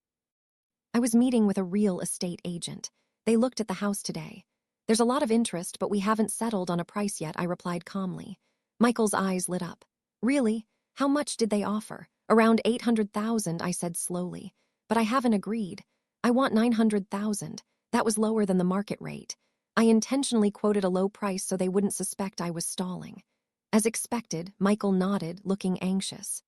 I was meeting with a real estate agent. They looked at the house today. "There's a lot of interest, but we haven't settled on a price yet," I replied calmly. Michael's eyes lit up. "Really? How much did they offer?" "Around 800,000, I said slowly. "But I haven't agreed. I want 900,000. That was lower than the market rate. I intentionally quoted a low price so they wouldn't suspect I was stalling." As expected, Michael nodded, looking anxious.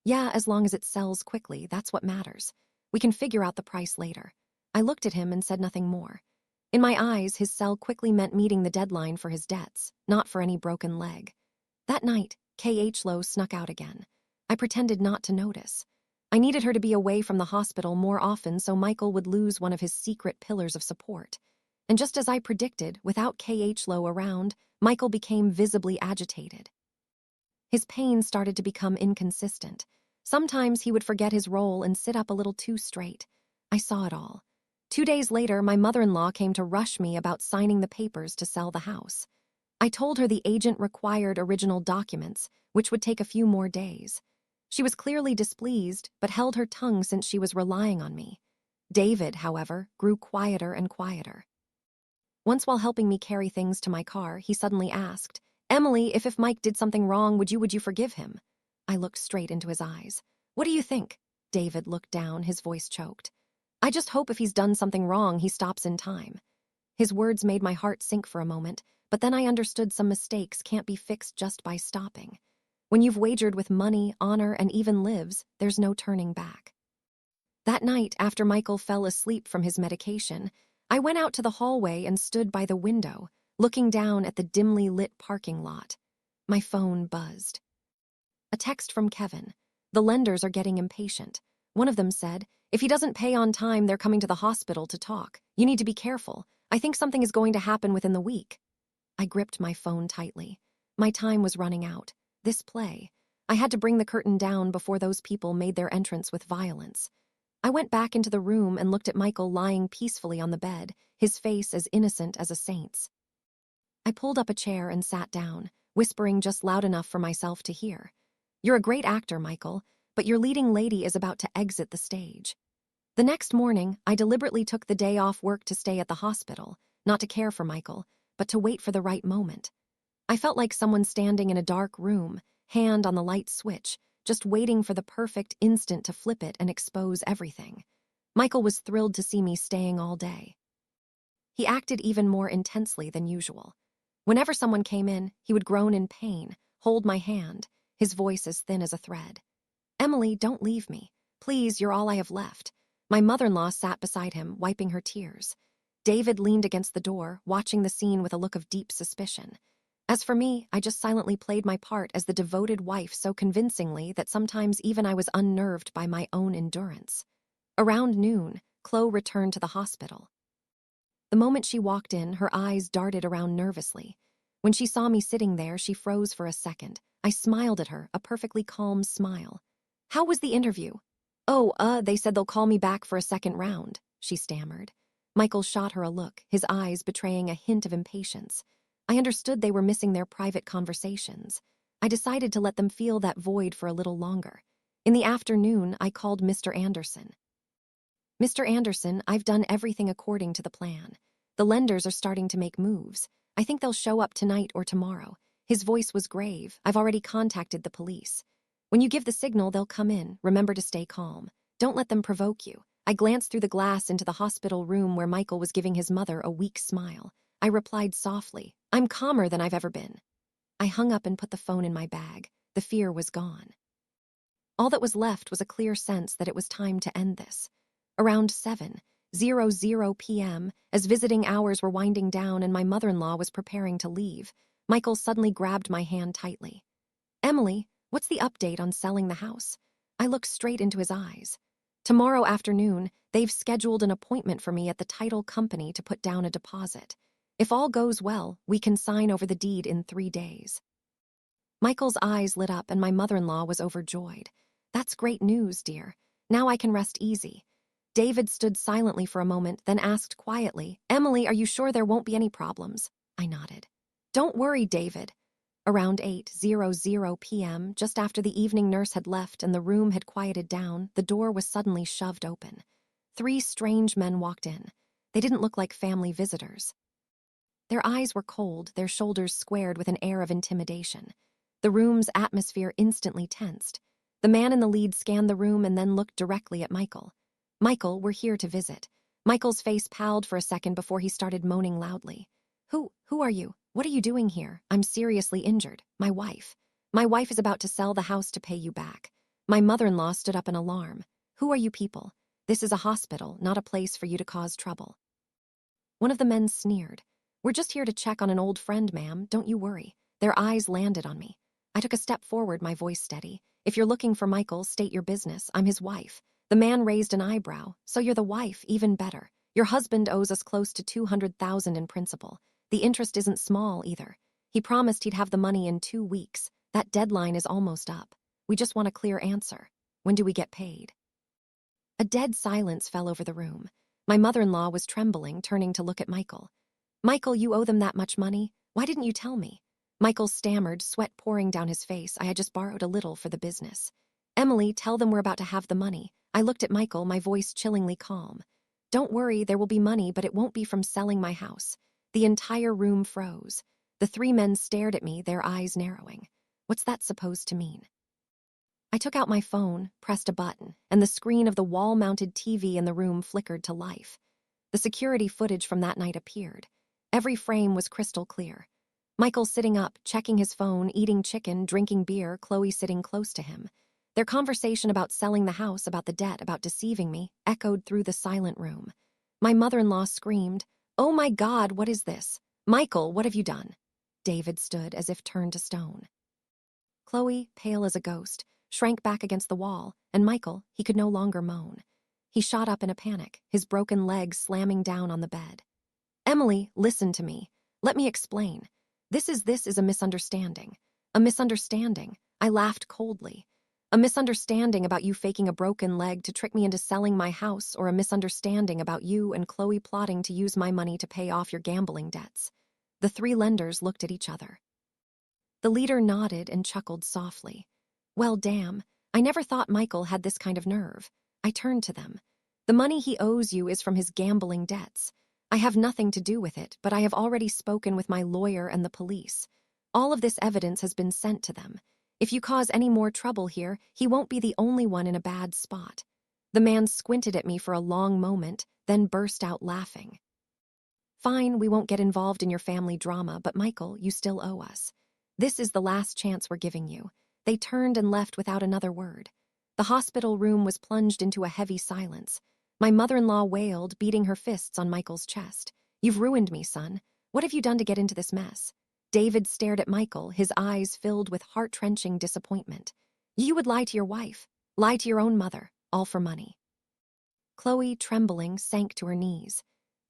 "Yeah, as long as it sells quickly, that's what matters. We can figure out the price later." I looked at him and said nothing more. In my eyes, his sell quickly meant meeting the deadline for his debts, not for any broken leg. That night, K.H. Lowe snuck out again. I pretended not to notice. I needed her to be away from the hospital more often so Michael would lose one of his secret pillars of support. And just as I predicted, without K.H. Lowe around, Michael became visibly agitated. His pain started to become inconsistent. Sometimes he would forget his role and sit up a little too straight. I saw it all. 2 days later, my mother-in-law came to rush me about signing the papers to sell the house. I told her the agent required original documents, which would take a few more days. She was clearly displeased, but held her tongue since she was relying on me. David, however, grew quieter and quieter. Once while helping me carry things to my car, he suddenly asked, "Emily, if Mike did something wrong, would you forgive him?" I looked straight into his eyes. "What do you think?" David looked down, his voice choked. "I just hope if he's done something wrong, he stops in time." His words made my heart sink for a moment, but then I understood some mistakes can't be fixed just by stopping. When you've wagered with money, honor, and even lives, there's no turning back. That night, after Michael fell asleep from his medication, I went out to the hallway and stood by the window, looking down at the dimly lit parking lot. My phone buzzed. A text from Kevin. "The lenders are getting impatient." One of them said, "If he doesn't pay on time, they're coming to the hospital to talk. You need to be careful. I think something is going to happen within the week." I gripped my phone tightly. My time was running out. This play. I had to bring the curtain down before those people made their entrance with violence. I went back into the room and looked at Michael lying peacefully on the bed, his face as innocent as a saint's. I pulled up a chair and sat down, whispering just loud enough for myself to hear. "You're a great actor, Michael, but your leading lady is about to exit the stage." The next morning, I deliberately took the day off work to stay at the hospital, not to care for Michael, but to wait for the right moment. I felt like someone standing in a dark room, hand on the light switch, just waiting for the perfect instant to flip it and expose everything. Michael was thrilled to see me staying all day. He acted even more intensely than usual. Whenever someone came in, he would groan in pain, hold my hand, his voice as thin as a thread. "Emily, don't leave me. Please, you're all I have left." My mother-in-law sat beside him, wiping her tears. David leaned against the door, watching the scene with a look of deep suspicion. As for me, I just silently played my part as the devoted wife so convincingly that sometimes even I was unnerved by my own endurance. Around noon, Chloe returned to the hospital. The moment she walked in, her eyes darted around nervously. When she saw me sitting there, she froze for a second. I smiled at her, a perfectly calm smile. "How was the interview?" "Oh, they said they'll call me back for a second round," she stammered. Michael shot her a look, his eyes betraying a hint of impatience. I understood they were missing their private conversations. I decided to let them feel that void for a little longer. In the afternoon, I called Mr. Anderson. "Mr. Anderson, I've done everything according to the plan. The lenders are starting to make moves. I think they'll show up tonight or tomorrow." His voice was grave. "I've already contacted the police. When you give the signal, they'll come in. Remember to stay calm. Don't let them provoke you. I glanced through the glass into the hospital room where Michael was giving his mother a weak smile. I replied softly, "I'm calmer than I've ever been." I hung up and put the phone in my bag. The fear was gone. All that was left was a clear sense that it was time to end this. Around 7:00 p.m., as visiting hours were winding down and my mother-in-law was preparing to leave, Michael suddenly grabbed my hand tightly. "Emily, what's the update on selling the house?" I looked straight into his eyes. "Tomorrow afternoon, they've scheduled an appointment for me at the title company to put down a deposit. If all goes well, we can sign over the deed in 3 days." Michael's eyes lit up and my mother-in-law was overjoyed. "That's great news, dear. Now I can rest easy." David stood silently for a moment, then asked quietly, "Emily, are you sure there won't be any problems?" I nodded. "Don't worry, David." Around 8:00 p.m., just after the evening nurse had left and the room had quieted down, the door was suddenly shoved open. 3 strange men walked in. They didn't look like family visitors. Their eyes were cold, their shoulders squared with an air of intimidation. The room's atmosphere instantly tensed. The man in the lead scanned the room and then looked directly at Michael. "Michael, we're here to visit." Michael's face palled for a second before he started moaning loudly. Who are you? What are you doing here? I'm seriously injured. My wife. My wife is about to sell the house to pay you back." My mother-in-law stood up in alarm. "Who are you people? This is a hospital, not a place for you to cause trouble." One of the men sneered. "We're just here to check on an old friend, ma'am. Don't you worry." Their eyes landed on me. I took a step forward, my voice steady. "If you're looking for Michael, state your business. I'm his wife." The man raised an eyebrow. "So you're the wife, even better. Your husband owes us close to $200,000 in principal. The interest isn't small, either. He promised he'd have the money in 2 weeks. That deadline is almost up. We just want a clear answer. When do we get paid?" A dead silence fell over the room. My mother-in-law was trembling, turning to look at Michael. "Michael, you owe them that much money? Why didn't you tell me?" Michael stammered, sweat pouring down his face. "I had just borrowed a little for the business." "Emily, tell them we're about to have the money." I looked at Michael, my voice chillingly calm. "Don't worry, there will be money, but it won't be from selling my house." The entire room froze. The 3 men stared at me, their eyes narrowing. What's that supposed to mean? I took out my phone, pressed a button, and the screen of the wall-mounted TV in the room flickered to life. The security footage from that night appeared. Every frame was crystal clear. Michael sitting up, checking his phone, eating chicken, drinking beer, Chloe sitting close to him. Their conversation about selling the house, about the debt, about deceiving me, echoed through the silent room. My mother-in-law screamed, "Oh my God, what is this? Michael, what have you done?" David stood as if turned to stone. Chloe, pale as a ghost, shrank back against the wall, and Michael, he could no longer moan. He shot up in a panic, his broken legs slamming down on the bed. "Emily, listen to me. Let me explain. This is a misunderstanding." "A misunderstanding?" I laughed coldly. "A misunderstanding about you faking a broken leg to trick me into selling my house, or a misunderstanding about you and Chloe plotting to use my money to pay off your gambling debts?" The 3 lenders looked at each other. The leader nodded and chuckled softly. "Well, damn, I never thought Michael had this kind of nerve." I turned to them. "The money he owes you is from his gambling debts. I have nothing to do with it, but I have already spoken with my lawyer and the police. All of this evidence has been sent to them. If you cause any more trouble here, he won't be the only one in a bad spot." The man squinted at me for a long moment, then burst out laughing. "Fine, we won't get involved in your family drama, but Michael, you still owe us. This is the last chance we're giving you." They turned and left without another word. The hospital room was plunged into a heavy silence. My mother-in-law wailed, beating her fists on Michael's chest. "You've ruined me, son. What have you done to get into this mess?" David stared at Michael, his eyes filled with heart-wrenching disappointment. "You would lie to your wife, lie to your own mother, all for money." Chloe, trembling, sank to her knees.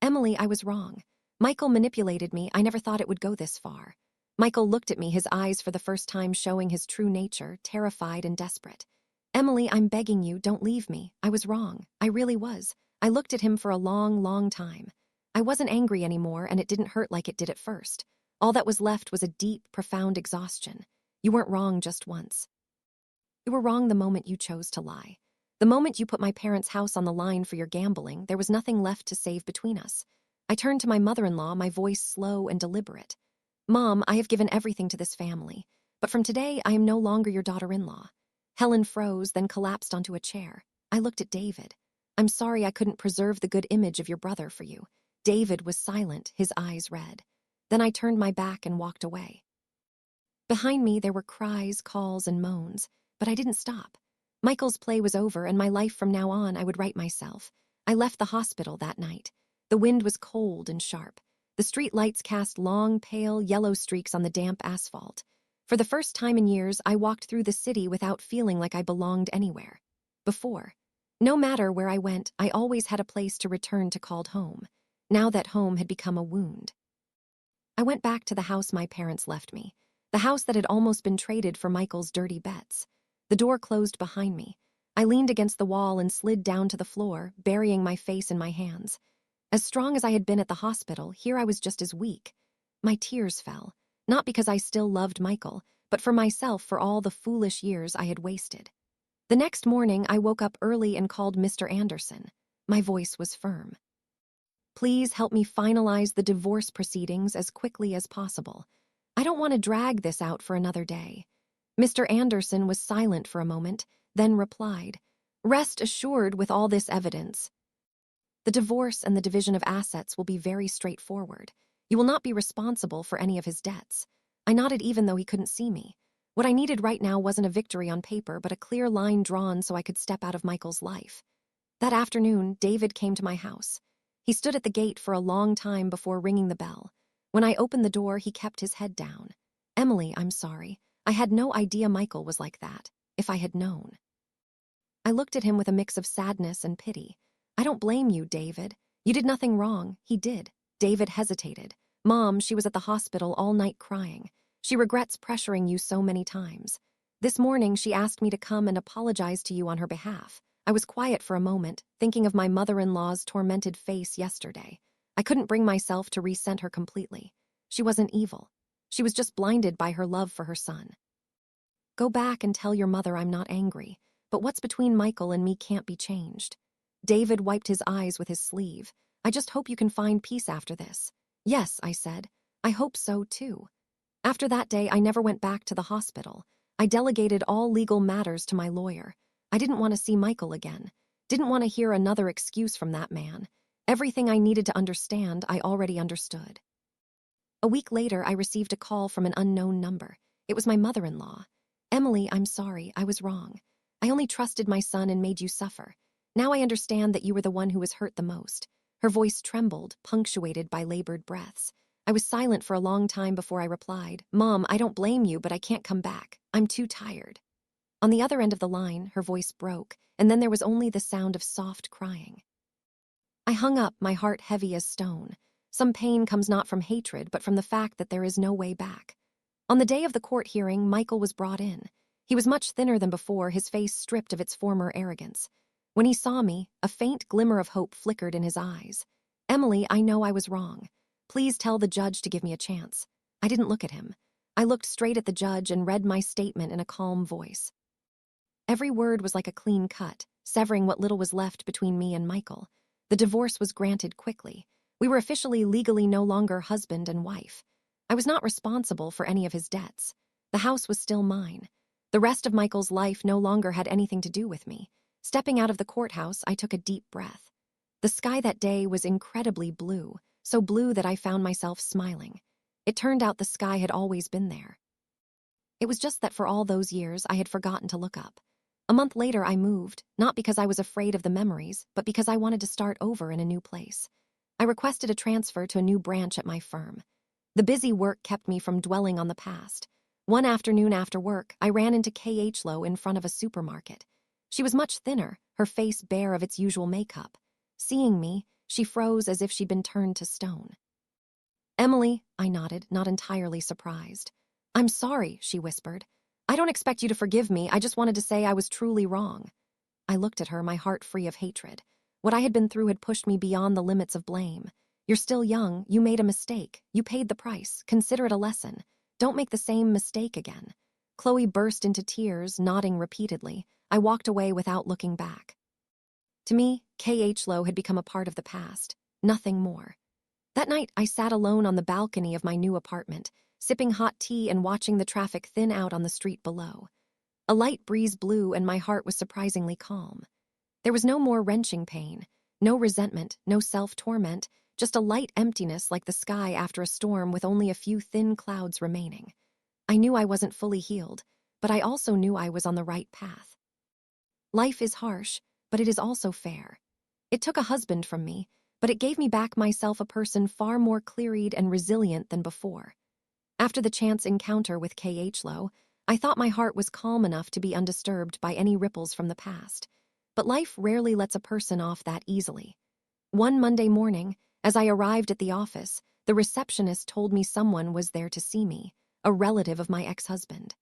"Emily, I was wrong. Michael manipulated me. I never thought it would go this far." Michael looked at me, his eyes for the first time showing his true nature, terrified and desperate. "Emily, I'm begging you, don't leave me. I was wrong. I really was." I looked at him for a long, long time. I wasn't angry anymore, and it didn't hurt like it did at first. All that was left was a deep, profound exhaustion. "You weren't wrong just once. You were wrong the moment you chose to lie. The moment you put my parents' house on the line for your gambling, there was nothing left to save between us." I turned to my mother-in-law, my voice slow and deliberate. "Mom, I have given everything to this family, but from today I am no longer your daughter-in-law." Helen froze, then collapsed onto a chair. I looked at David. I'm sorry I couldn't preserve the good image of your brother for you." David was silent, his eyes red. Then I turned my back and walked away. Behind me, there were cries, calls, and moans, but I didn't stop. Michael's play was over, and my life from now on I would write myself. I left the hospital that night. The wind was cold and sharp. The street lights cast long, pale, yellow streaks on the damp asphalt. For the first time in years, I walked through the city without feeling like I belonged anywhere. Before, no matter where I went, I always had a place to return to called home. Now that home had become a wound. I went back to the house my parents left me, the house that had almost been traded for Michael's dirty bets. The door closed behind me. I leaned against the wall and slid down to the floor, burying my face in my hands. As strong as I had been at the hospital, here I was just as weak. My tears fell, not because I still loved Michael, but for myself, for all the foolish years I had wasted. The next morning, I woke up early and called Mr. Anderson. My voice was firm. "Please help me finalize the divorce proceedings as quickly as possible. I don't want to drag this out for another day." Mr. Anderson was silent for a moment, then replied, "Rest assured, with all this evidence, the divorce and the division of assets will be very straightforward. You will not be responsible for any of his debts." I nodded even though he couldn't see me. What I needed right now wasn't a victory on paper, but a clear line drawn so I could step out of Michael's life. That afternoon, David came to my house. He stood at the gate for a long time before ringing the bell. When I opened the door, he kept his head down. "Emily, I'm sorry. I had no idea Michael was like that. If I had known." I looked at him with a mix of sadness and pity. "I don't blame you, David. You did nothing wrong." "He did." David hesitated. "Mom, she was at the hospital all night crying. She regrets pressuring you so many times. This morning, she asked me to come and apologize to you on her behalf." I was quiet for a moment, thinking of my mother-in-law's tormented face yesterday. I couldn't bring myself to resent her completely. She wasn't evil. She was just blinded by her love for her son. "Go back and tell your mother I'm not angry, but what's between Michael and me can't be changed." David wiped his eyes with his sleeve. "I just hope you can find peace after this." "Yes," I said. "I hope so, too." After that day, I never went back to the hospital. I delegated all legal matters to my lawyer. I didn't want to see Michael again. Didn't want to hear another excuse from that man. Everything I needed to understand, I already understood. A week later, I received a call from an unknown number. It was my mother-in-law. "Emily, I'm sorry. I was wrong. I only trusted my son and made you suffer. Now I understand that you were the one who was hurt the most." Her voice trembled, punctuated by labored breaths. I was silent for a long time before I replied, "Mom, I don't blame you, but I can't come back. I'm too tired." On the other end of the line, her voice broke, and then there was only the sound of soft crying. I hung up, my heart heavy as stone. Some pain comes not from hatred, but from the fact that there is no way back. On the day of the court hearing, Michael was brought in. He was much thinner than before, his face stripped of its former arrogance. When he saw me, a faint glimmer of hope flickered in his eyes. "Emily, I know I was wrong. Please tell the judge to give me a chance." I didn't look at him. I looked straight at the judge and read my statement in a calm voice. Every word was like a clean cut, severing what little was left between me and Michael. The divorce was granted quickly. We were officially legally no longer husband and wife. I was not responsible for any of his debts. The house was still mine. The rest of Michael's life no longer had anything to do with me. Stepping out of the courthouse, I took a deep breath. The sky that day was incredibly blue, so blue that I found myself smiling. It turned out the sky had always been there. It was just that for all those years, I had forgotten to look up. A month later, I moved, not because I was afraid of the memories, but because I wanted to start over in a new place. I requested a transfer to a new branch at my firm. The busy work kept me from dwelling on the past. One afternoon after work, I ran into K.H. Lowe in front of a supermarket. She was much thinner, her face bare of its usual makeup. Seeing me, she froze as if she'd been turned to stone. "Emily," I nodded, not entirely surprised. "I'm sorry," she whispered. "I don't expect you to forgive me, I just wanted to say I was truly wrong." I looked at her, my heart free of hatred. What I had been through had pushed me beyond the limits of blame. "You're still young, you made a mistake, you paid the price, consider it a lesson. Don't make the same mistake again." Chloe burst into tears, nodding repeatedly. I walked away without looking back. To me, K.H. Lowe had become a part of the past, nothing more. That night, I sat alone on the balcony of my new apartment, sipping hot tea and watching the traffic thin out on the street below. A light breeze blew and my heart was surprisingly calm. There was no more wrenching pain, no resentment, no self-torment, just a light emptiness like the sky after a storm with only a few thin clouds remaining. I knew I wasn't fully healed, but I also knew I was on the right path. Life is harsh, but it is also fair. It took a husband from me, but it gave me back myself a person far more clear-eyed and resilient than before. After the chance encounter with K.H. Lowe, I thought my heart was calm enough to be undisturbed by any ripples from the past. But life rarely lets a person off that easily. One Monday morning, as I arrived at the office, the receptionist told me someone was there to see me, a relative of my ex-husband.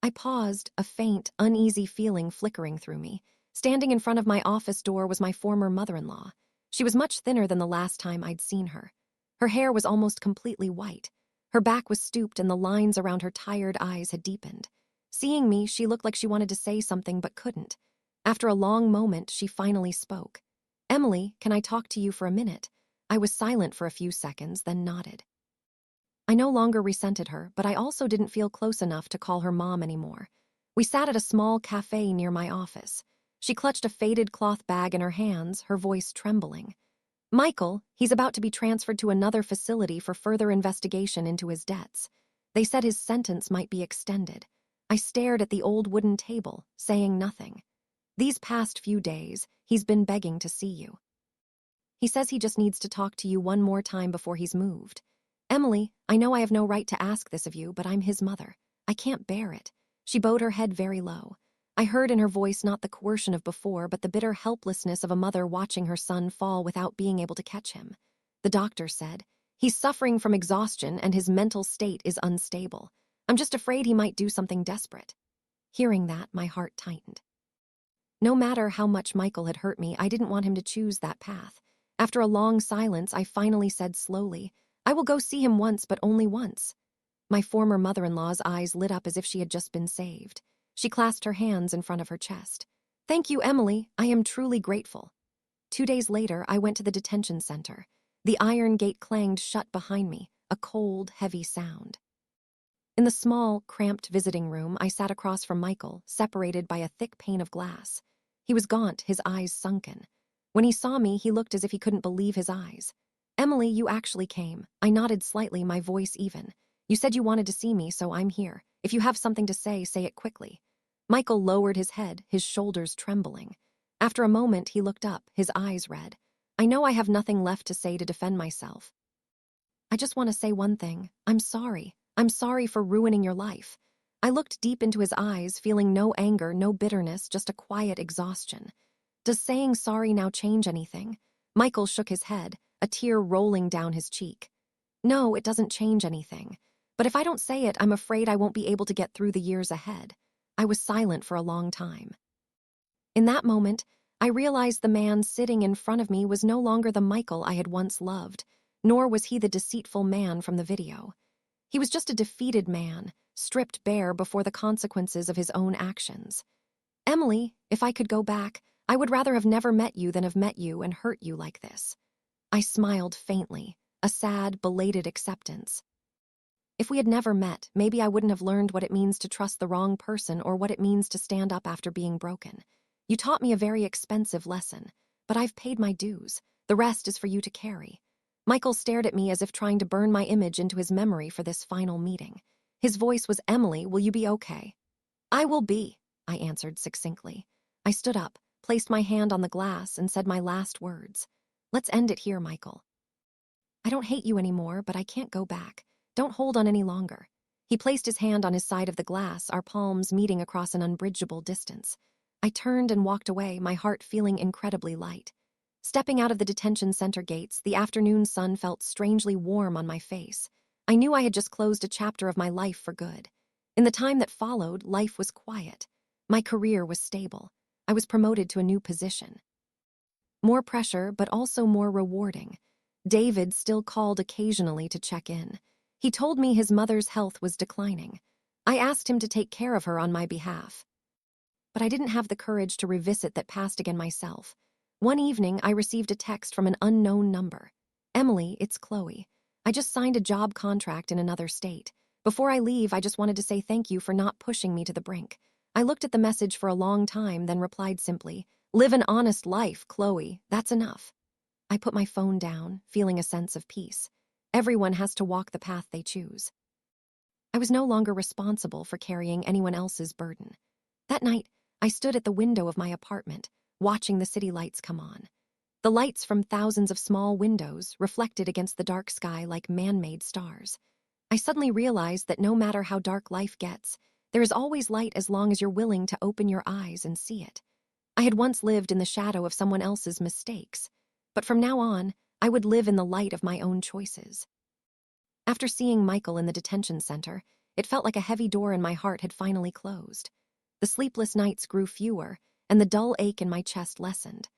I paused, a faint, uneasy feeling flickering through me. Standing in front of my office door was my former mother-in-law. She was much thinner than the last time I'd seen her. Her hair was almost completely white. Her back was stooped and the lines around her tired eyes had deepened. Seeing me, she looked like she wanted to say something but couldn't. After a long moment, she finally spoke. "Emily, can I talk to you for a minute?" I was silent for a few seconds, then nodded. I no longer resented her, but I also didn't feel close enough to call her mom anymore. We sat at a small cafe near my office. She clutched a faded cloth bag in her hands, her voice trembling. "Michael, he's about to be transferred to another facility for further investigation into his debts. They said his sentence might be extended." I stared at the old wooden table, saying nothing. "These past few days, he's been begging to see you. He says he just needs to talk to you one more time before he's moved. Emily, I know I have no right to ask this of you, but I'm his mother. I can't bear it." She bowed her head very low. I heard in her voice not the coercion of before, but the bitter helplessness of a mother watching her son fall without being able to catch him. The doctor said, "He's suffering from exhaustion and his mental state is unstable. I'm just afraid he might do something desperate." Hearing that, my heart tightened. No matter how much Michael had hurt me, I didn't want him to choose that path. After a long silence, I finally said slowly, "I will go see him once, but only once." My former mother-in-law's eyes lit up as if she had just been saved. She clasped her hands in front of her chest. "Thank you, Emily. I am truly grateful." 2 days later, I went to the detention center. The iron gate clanged shut behind me, a cold, heavy sound. In the small, cramped visiting room, I sat across from Michael, separated by a thick pane of glass. He was gaunt, his eyes sunken. When he saw me, he looked as if he couldn't believe his eyes. "Emily, you actually came." I nodded slightly, my voice even. "You said you wanted to see me, so I'm here. If you have something to say it quickly." Michael lowered his head, his shoulders trembling. After a moment, he looked up, his eyes red. "I know I have nothing left to say to defend myself. I just want to say one thing. I'm sorry. I'm sorry for ruining your life." I looked deep into his eyes, feeling no anger, no bitterness, just a quiet exhaustion. "Does saying sorry now change anything?" Michael shook his head, a tear rolling down his cheek. "No, it doesn't change anything. But if I don't say it, I'm afraid I won't be able to get through the years ahead." I was silent for a long time. In that moment, I realized the man sitting in front of me was no longer the Michael I had once loved, nor was he the deceitful man from the video. He was just a defeated man, stripped bare before the consequences of his own actions. "Emily, if I could go back, I would rather have never met you than have met you and hurt you like this." I smiled faintly, a sad, belated acceptance. If we had never met, maybe I wouldn't have learned what it means to trust the wrong person or what it means to stand up after being broken. You taught me a very expensive lesson, but I've paid my dues. The rest is for you to carry. Michael stared at me as if trying to burn my image into his memory for this final meeting. His voice was, "Emily, will you be okay?" "I will be," I answered succinctly. I stood up, placed my hand on the glass, and said my last words. "Let's end it here, Michael. I don't hate you anymore, but I can't go back. Don't hold on any longer." He placed his hand on his side of the glass, our palms meeting across an unbridgeable distance. I turned and walked away, my heart feeling incredibly light. Stepping out of the detention center gates, the afternoon sun felt strangely warm on my face. I knew I had just closed a chapter of my life for good. In the time that followed, life was quiet. My career was stable. I was promoted to a new position. More pressure, but also more rewarding. David still called occasionally to check in. He told me his mother's health was declining. I asked him to take care of her on my behalf. But I didn't have the courage to revisit that past again myself. One evening, I received a text from an unknown number. "Emily, it's Chloe. I just signed a job contract in another state. Before I leave, I just wanted to say thank you for not pushing me to the brink." I looked at the message for a long time, then replied simply, Live an honest life, Chloe. That's enough. I put my phone down, feeling a sense of peace. Everyone has to walk the path they choose. I was no longer responsible for carrying anyone else's burden. That night, I stood at the window of my apartment, watching the city lights come on. The lights from thousands of small windows reflected against the dark sky like man-made stars. I suddenly realized that no matter how dark life gets, there is always light as long as you're willing to open your eyes and see it. I had once lived in the shadow of someone else's mistakes, but from now on, I would live in the light of my own choices. After seeing Michael in the detention center, it felt like a heavy door in my heart had finally closed. The sleepless nights grew fewer, and the dull ache in my chest lessened.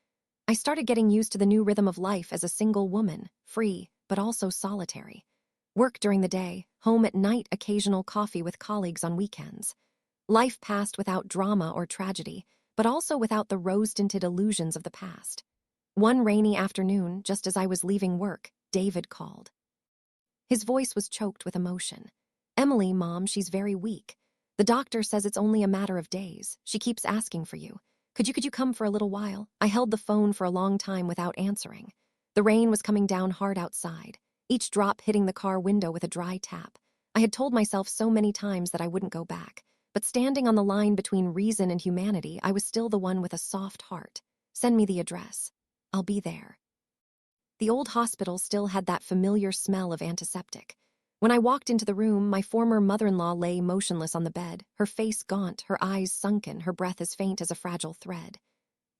I started getting used to the new rhythm of life as a single woman, free, but also solitary. Work during the day, home at night, occasional coffee with colleagues on weekends. Life passed without drama or tragedy, but also without the rose-tinted illusions of the past. One rainy afternoon, just as I was leaving work, David called. His voice was choked with emotion. "Emily, Mom, she's very weak. The doctor says it's only a matter of days. She keeps asking for you. Could you come for a little while?" I held the phone for a long time without answering. The rain was coming down hard outside, each drop hitting the car window with a dry tap. I had told myself so many times that I wouldn't go back, but standing on the line between reason and humanity, I was still the one with a soft heart. "Send me the address. I'll be there." The old hospital still had that familiar smell of antiseptic. When I walked into the room, my former mother-in-law lay motionless on the bed, her face gaunt, her eyes sunken, her breath as faint as a fragile thread.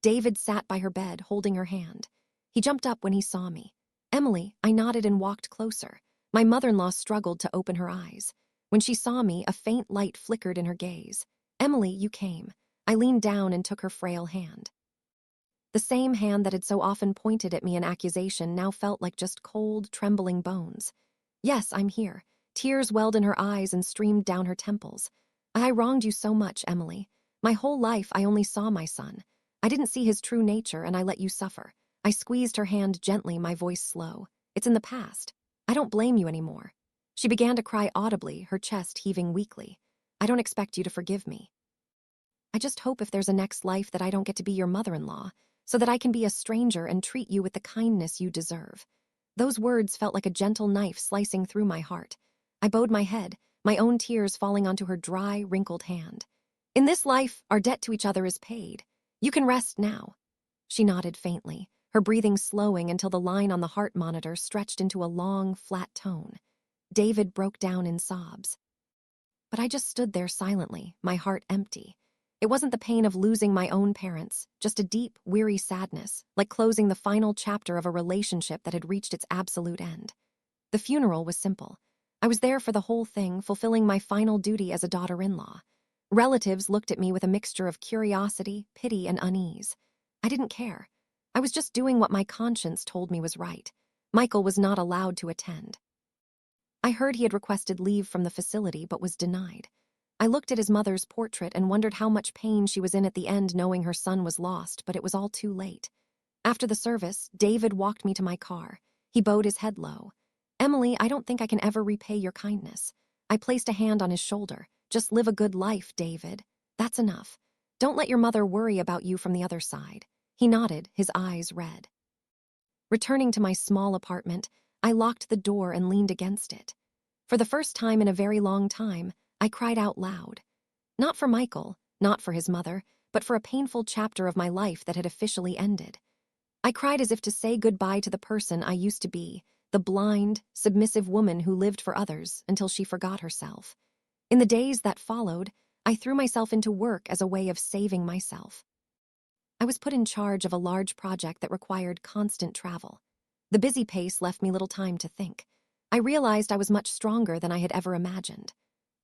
David sat by her bed, holding her hand. He jumped up when he saw me. "Emily," I nodded and walked closer. My mother-in-law struggled to open her eyes. When she saw me, a faint light flickered in her gaze. "Emily, you came." I leaned down and took her frail hand. The same hand that had so often pointed at me in accusation now felt like just cold, trembling bones. "Yes, I'm here." Tears welled in her eyes and streamed down her temples. "I wronged you so much, Emily. My whole life I only saw my son. I didn't see his true nature and I let you suffer." I squeezed her hand gently, my voice slow. "It's in the past. I don't blame you anymore." She began to cry audibly, her chest heaving weakly. "I don't expect you to forgive me. I just hope if there's a next life that I don't get to be your mother-in-law, so that I can be a stranger and treat you with the kindness you deserve." Those words felt like a gentle knife slicing through my heart. I bowed my head, my own tears falling onto her dry, wrinkled hand. "In this life, our debt to each other is paid. You can rest now." She nodded faintly, her breathing slowing until the line on the heart monitor stretched into a long, flat tone. David broke down in sobs. But I just stood there silently, my heart empty. It wasn't the pain of losing my own parents, just a deep, weary sadness, like closing the final chapter of a relationship that had reached its absolute end. The funeral was simple. I was there for the whole thing, fulfilling my final duty as a daughter-in-law. Relatives looked at me with a mixture of curiosity, pity, and unease. I didn't care. I was just doing what my conscience told me was right. Michael was not allowed to attend. I heard he had requested leave from the facility but was denied. I looked at his mother's portrait and wondered how much pain she was in at the end knowing her son was lost, but it was all too late. After the service, David walked me to my car. He bowed his head low. "Emily, I don't think I can ever repay your kindness." I placed a hand on his shoulder. "Just live a good life, David. That's enough. Don't let your mother worry about you from the other side." He nodded, his eyes red. Returning to my small apartment, I locked the door and leaned against it. For the first time in a very long time, I cried out loud. Not for Michael, not for his mother, but for a painful chapter of my life that had officially ended. I cried as if to say goodbye to the person I used to be, the blind, submissive woman who lived for others until she forgot herself. In the days that followed, I threw myself into work as a way of saving myself. I was put in charge of a large project that required constant travel. The busy pace left me little time to think. I realized I was much stronger than I had ever imagined.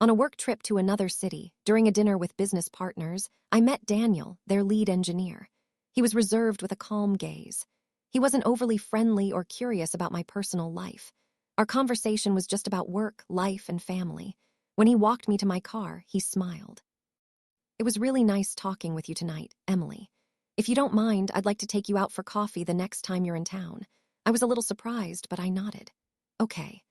On a work trip to another city, during a dinner with business partners, I met Daniel, their lead engineer. He was reserved with a calm gaze. He wasn't overly friendly or curious about my personal life. Our conversation was just about work, life, and family. When he walked me to my car, he smiled. "It was really nice talking with you tonight, Emily. If you don't mind, I'd like to take you out for coffee the next time you're in town." I was a little surprised, but I nodded. "Okay."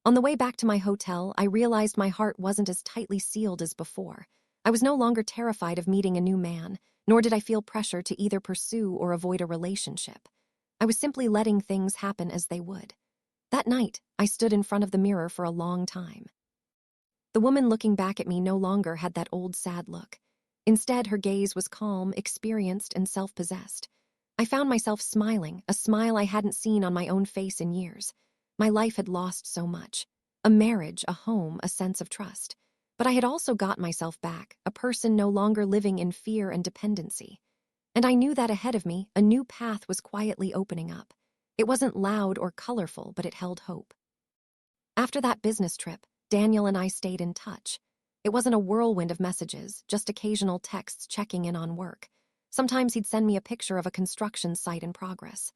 On the way back to my hotel, I realized my heart wasn't as tightly sealed as before. I was no longer terrified of meeting a new man, nor did I feel pressure to either pursue or avoid a relationship. I was simply letting things happen as they would. That night, I stood in front of the mirror for a long time. The woman looking back at me no longer had that old sad look. Instead, her gaze was calm, experienced, and self-possessed. I found myself smiling, a smile I hadn't seen on my own face in years. My life had lost so much. A marriage, a home, a sense of trust. But I had also got myself back, a person no longer living in fear and dependency. And I knew that ahead of me, a new path was quietly opening up. It wasn't loud or colorful, but it held hope. After that business trip, Daniel and I stayed in touch. It wasn't a whirlwind of messages, just occasional texts checking in on work. Sometimes he'd send me a picture of a construction site in progress.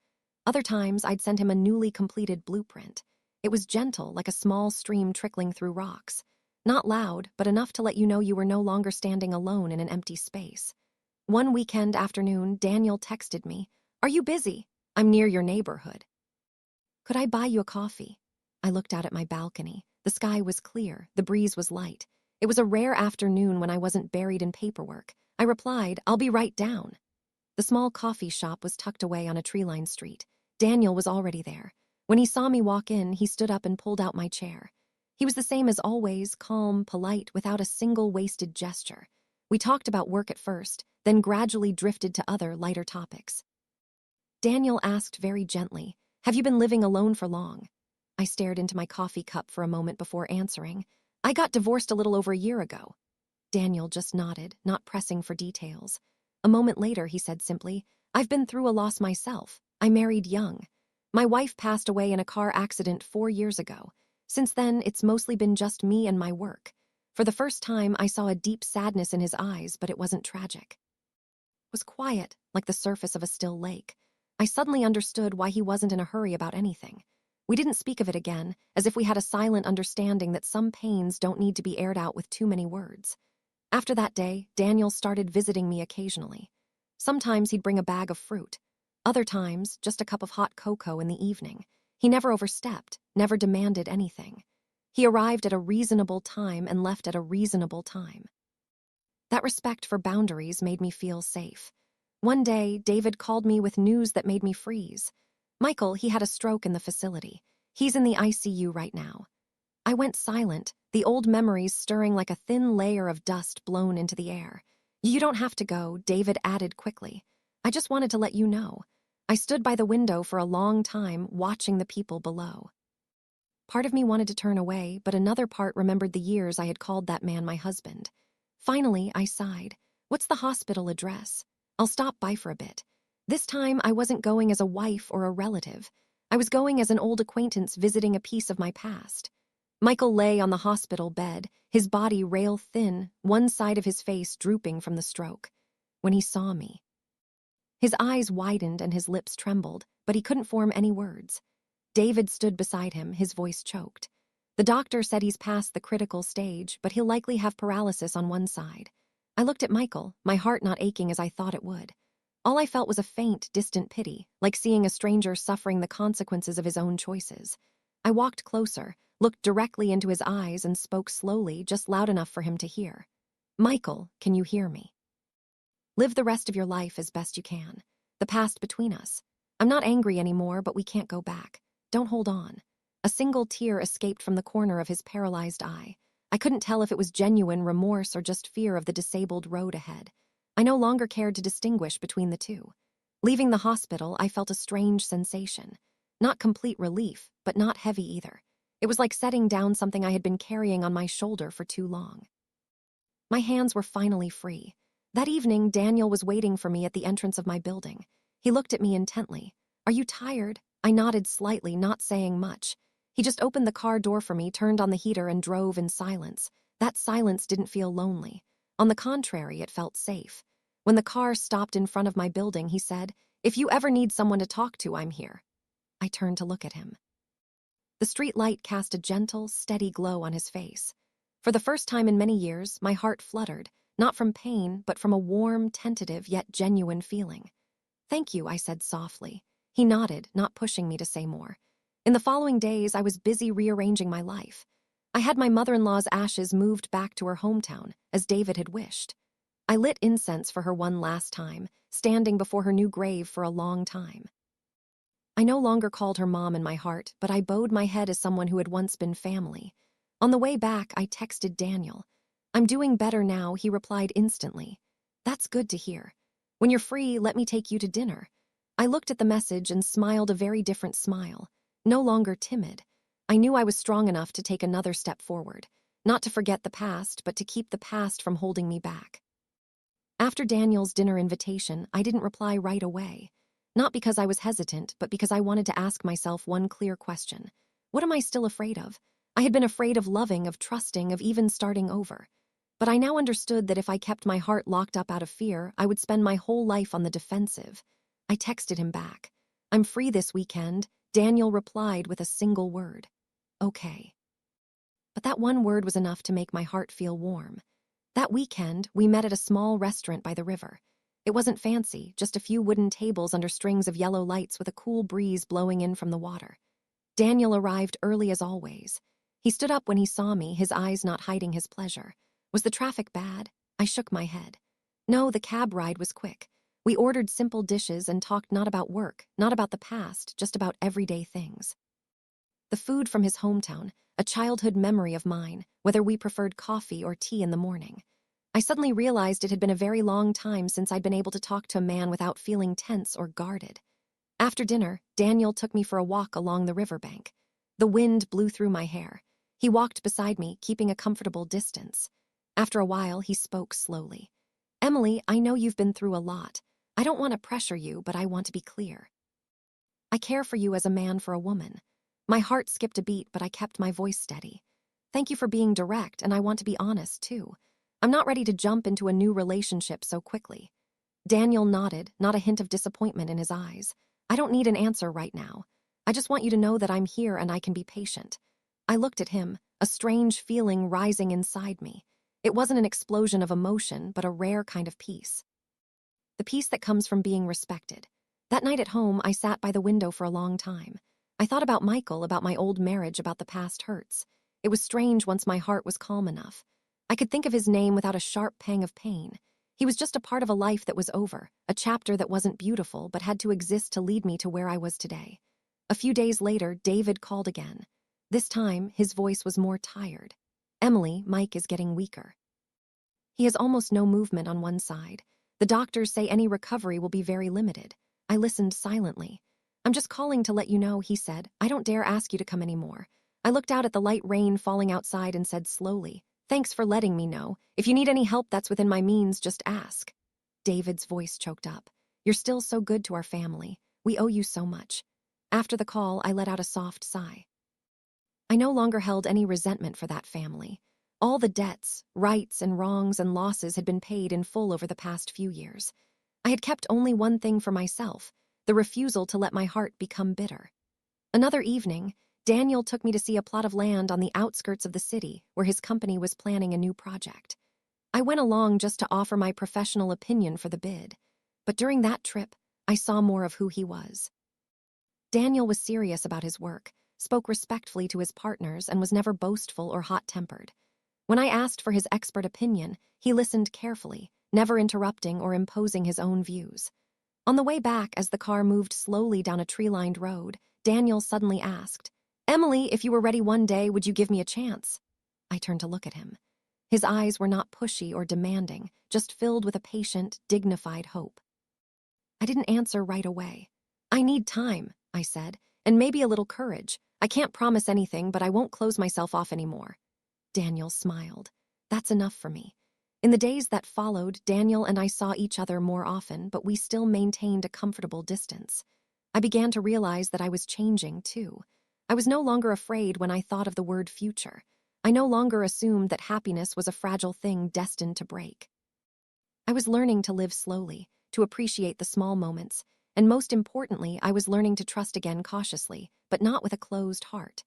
Other times, I'd send him a newly completed blueprint. It was gentle, like a small stream trickling through rocks. Not loud, but enough to let you know you were no longer standing alone in an empty space. One weekend afternoon, Daniel texted me, "Are you busy? I'm near your neighborhood. Could I buy you a coffee?" I looked out at my balcony. The sky was clear, the breeze was light. It was a rare afternoon when I wasn't buried in paperwork. I replied, "I'll be right down." The small coffee shop was tucked away on a tree-lined street. Daniel was already there. When he saw me walk in, he stood up and pulled out my chair. He was the same as always, calm, polite, without a single wasted gesture. We talked about work at first, then gradually drifted to other, lighter topics. Daniel asked very gently, "Have you been living alone for long?" I stared into my coffee cup for a moment before answering. "I got divorced a little over a year ago." Daniel just nodded, not pressing for details. A moment later, he said simply, "I've been through a loss myself. I married young. My wife passed away in a car accident 4 years ago. Since then, it's mostly been just me and my work." For the first time, I saw a deep sadness in his eyes, but it wasn't tragic. It was quiet, like the surface of a still lake. I suddenly understood why he wasn't in a hurry about anything. We didn't speak of it again, as if we had a silent understanding that some pains don't need to be aired out with too many words. After that day, Daniel started visiting me occasionally. Sometimes he'd bring a bag of fruit. Other times, just a cup of hot cocoa in the evening. He never overstepped, never demanded anything. He arrived at a reasonable time and left at a reasonable time. That respect for boundaries made me feel safe. One day, David called me with news that made me freeze. "Michael, he had a stroke in the facility. He's in the ICU right now." I went silent, the old memories stirring like a thin layer of dust blown into the air. "You don't have to go," David added quickly. "I just wanted to let you know." I stood by the window for a long time, watching the people below. Part of me wanted to turn away, but another part remembered the years I had called that man my husband. Finally, I sighed. "What's the hospital address? I'll stop by for a bit." This time, I wasn't going as a wife or a relative. I was going as an old acquaintance visiting a piece of my past. Michael lay on the hospital bed, his body rail-thin, one side of his face drooping from the stroke. When he saw me, his eyes widened and his lips trembled, but he couldn't form any words. David stood beside him, his voice choked. "The doctor said he's past the critical stage, but he'll likely have paralysis on one side." I looked at Michael, my heart not aching as I thought it would. All I felt was a faint, distant pity, like seeing a stranger suffering the consequences of his own choices. I walked closer, looked directly into his eyes, and spoke slowly, just loud enough for him to hear. "Michael, can you hear me? Live the rest of your life as best you can. The past between us. I'm not angry anymore, but we can't go back. Don't hold on." A single tear escaped from the corner of his paralyzed eye. I couldn't tell if it was genuine remorse or just fear of the disabled road ahead. I no longer cared to distinguish between the two. Leaving the hospital, I felt a strange sensation. Not complete relief, but not heavy either. It was like setting down something I had been carrying on my shoulder for too long. My hands were finally free. That evening, Daniel was waiting for me at the entrance of my building. He looked at me intently. "Are you tired?" I nodded slightly, not saying much. He just opened the car door for me, turned on the heater, and drove in silence. That silence didn't feel lonely. On the contrary, it felt safe. When the car stopped in front of my building, he said, "If you ever need someone to talk to, I'm here." I turned to look at him. The street light cast a gentle, steady glow on his face. For the first time in many years, my heart fluttered, not from pain, but from a warm, tentative, yet genuine feeling. "Thank you," I said softly. He nodded, not pushing me to say more. In the following days, I was busy rearranging my life. I had my mother-in-law's ashes moved back to her hometown, as David had wished. I lit incense for her one last time, standing before her new grave for a long time. I no longer called her mom in my heart, but I bowed my head as someone who had once been family. On the way back, I texted Daniel. "I'm doing better now," he replied instantly. "That's good to hear. When you're free, let me take you to dinner." I looked at the message and smiled a very different smile, no longer timid. I knew I was strong enough to take another step forward, not to forget the past, but to keep the past from holding me back. After Daniel's dinner invitation, I didn't reply right away. Not because I was hesitant, but because I wanted to ask myself one clear question. What am I still afraid of? I had been afraid of loving, of trusting, of even starting over. But I now understood that if I kept my heart locked up out of fear, I would spend my whole life on the defensive. I texted him back. "I'm free this weekend." Daniel replied with a single word. "Okay." But that one word was enough to make my heart feel warm. That weekend, we met at a small restaurant by the river. It wasn't fancy, just a few wooden tables under strings of yellow lights with a cool breeze blowing in from the water. Daniel arrived early as always. He stood up when he saw me, his eyes not hiding his pleasure. Was the traffic bad? I shook my head. No, the cab ride was quick. We ordered simple dishes and talked not about work, not about the past, just about everyday things. The food from his hometown, a childhood memory of mine, whether we preferred coffee or tea in the morning. I suddenly realized it had been a very long time since I'd been able to talk to a man without feeling tense or guarded. After dinner, Daniel took me for a walk along the riverbank. The wind blew through my hair. He walked beside me, keeping a comfortable distance. After a while, he spoke slowly. "Emily, I know you've been through a lot. I don't want to pressure you, but I want to be clear. I care for you as a man for a woman." My heart skipped a beat, but I kept my voice steady. "Thank you for being direct, and I want to be honest, too. I'm not ready to jump into a new relationship so quickly." Daniel nodded, not a hint of disappointment in his eyes. "I don't need an answer right now. I just want you to know that I'm here and I can be patient." I looked at him, a strange feeling rising inside me. It wasn't an explosion of emotion, but a rare kind of peace. The peace that comes from being respected. That night at home, I sat by the window for a long time. I thought about Michael, about my old marriage, about the past hurts. It was strange once my heart was calm enough. I could think of his name without a sharp pang of pain. He was just a part of a life that was over, a chapter that wasn't beautiful but had to exist to lead me to where I was today. A few days later, David called again. This time, his voice was more tired. "Emily, Mike is getting weaker. He has almost no movement on one side. The doctors say any recovery will be very limited." I listened silently. "I'm just calling to let you know," he said. "I don't dare ask you to come anymore." I looked out at the light rain falling outside and said slowly, "Thanks for letting me know. If you need any help that's within my means, just ask." David's voice choked up. "You're still so good to our family. We owe you so much." After the call, I let out a soft sigh. I no longer held any resentment for that family. All the debts, rights, and wrongs and losses had been paid in full over the past few years. I had kept only one thing for myself, the refusal to let my heart become bitter. Another evening, Daniel took me to see a plot of land on the outskirts of the city where his company was planning a new project. I went along just to offer my professional opinion for the bid, but during that trip, I saw more of who he was. Daniel was serious about his work, spoke respectfully to his partners, and was never boastful or hot-tempered. When I asked for his expert opinion, he listened carefully, never interrupting or imposing his own views. On the way back, as the car moved slowly down a tree-lined road, Daniel suddenly asked, "Emily, if you were ready one day, would you give me a chance?" I turned to look at him. His eyes were not pushy or demanding, just filled with a patient, dignified hope. I didn't answer right away. "I need time," I said, "and maybe a little courage. I can't promise anything, but I won't close myself off anymore." Daniel smiled. "That's enough for me." In the days that followed, Daniel and I saw each other more often, but we still maintained a comfortable distance. I began to realize that I was changing, too. I was no longer afraid when I thought of the word future. I no longer assumed that happiness was a fragile thing destined to break. I was learning to live slowly, to appreciate the small moments, and most importantly, I was learning to trust again cautiously, but not with a closed heart.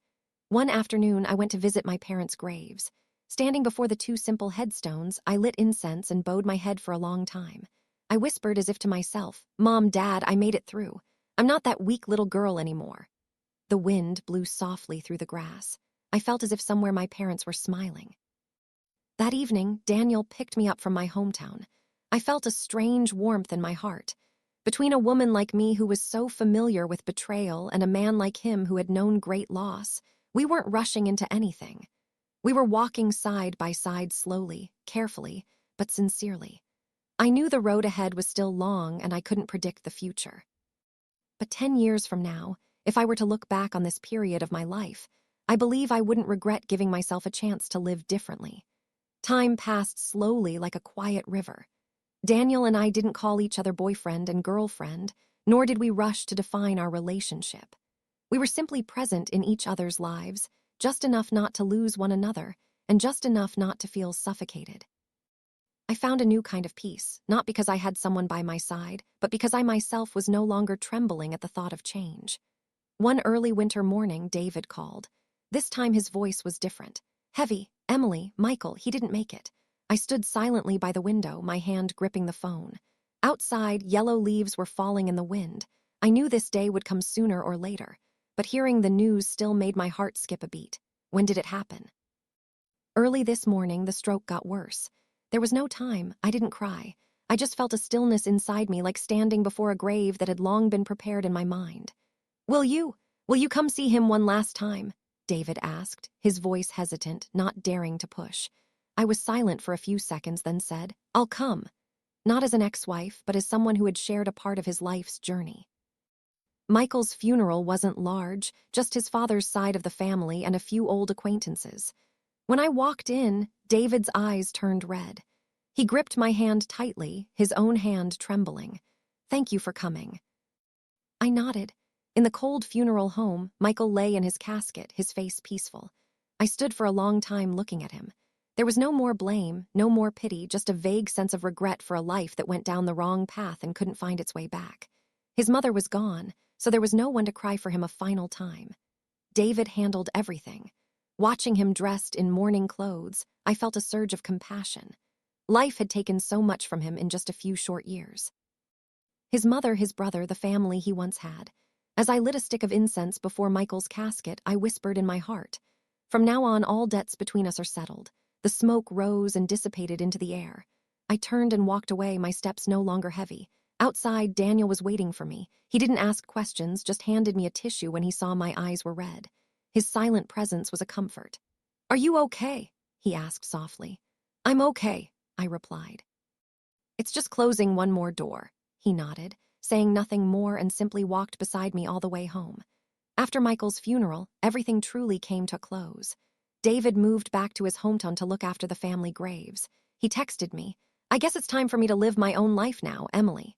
One afternoon, I went to visit my parents' graves. Standing before the two simple headstones, I lit incense and bowed my head for a long time. I whispered as if to myself, "Mom, Dad, I made it through. I'm not that weak little girl anymore." The wind blew softly through the grass. I felt as if somewhere my parents were smiling. That evening, Daniel picked me up from my hometown. I felt a strange warmth in my heart. Between a woman like me who was so familiar with betrayal and a man like him who had known great loss, we weren't rushing into anything. We were walking side by side slowly, carefully, but sincerely. I knew the road ahead was still long and I couldn't predict the future. But 10 years from now, if I were to look back on this period of my life, I believe I wouldn't regret giving myself a chance to live differently. Time passed slowly like a quiet river. Daniel and I didn't call each other boyfriend and girlfriend, nor did we rush to define our relationship. We were simply present in each other's lives, just enough not to lose one another, and just enough not to feel suffocated. I found a new kind of peace, not because I had someone by my side, but because I myself was no longer trembling at the thought of change. One early winter morning, David called. This time his voice was different. Heavy. Emily, Michael, he didn't make it. I stood silently by the window, my hand gripping the phone. Outside, yellow leaves were falling in the wind. I knew this day would come sooner or later, but hearing the news still made my heart skip a beat. When did it happen? Early this morning, the stroke got worse. There was no time. I didn't cry. I just felt a stillness inside me, like standing before a grave that had long been prepared in my mind. Will you come see him one last time?" David asked, his voice hesitant, not daring to push. I was silent for a few seconds, then said, "I'll come." Not as an ex-wife, but as someone who had shared a part of his life's journey. Michael's funeral wasn't large, just his father's side of the family and a few old acquaintances. When I walked in, David's eyes turned red. He gripped my hand tightly, his own hand trembling. "Thank you for coming." I nodded. In the cold funeral home, Michael lay in his casket, his face peaceful. I stood for a long time looking at him. There was no more blame, no more pity, just a vague sense of regret for a life that went down the wrong path and couldn't find its way back. His mother was gone, so there was no one to cry for him a final time. David handled everything. Watching him dressed in mourning clothes, I felt a surge of compassion. Life had taken so much from him in just a few short years. His mother, his brother, the family he once had. As I lit a stick of incense before Michael's casket, I whispered in my heart, "From now on, all debts between us are settled." The smoke rose and dissipated into the air. I turned and walked away, my steps no longer heavy. Outside, Daniel was waiting for me. He didn't ask questions, just handed me a tissue when he saw my eyes were red. His silent presence was a comfort. "Are you okay?" he asked softly. "I'm okay," I replied. "It's just closing one more door," he nodded, saying nothing more, and simply walked beside me all the way home. After Michael's funeral, everything truly came to a close. David moved back to his hometown to look after the family graves. He texted me, "I guess it's time for me to live my own life now, Emily."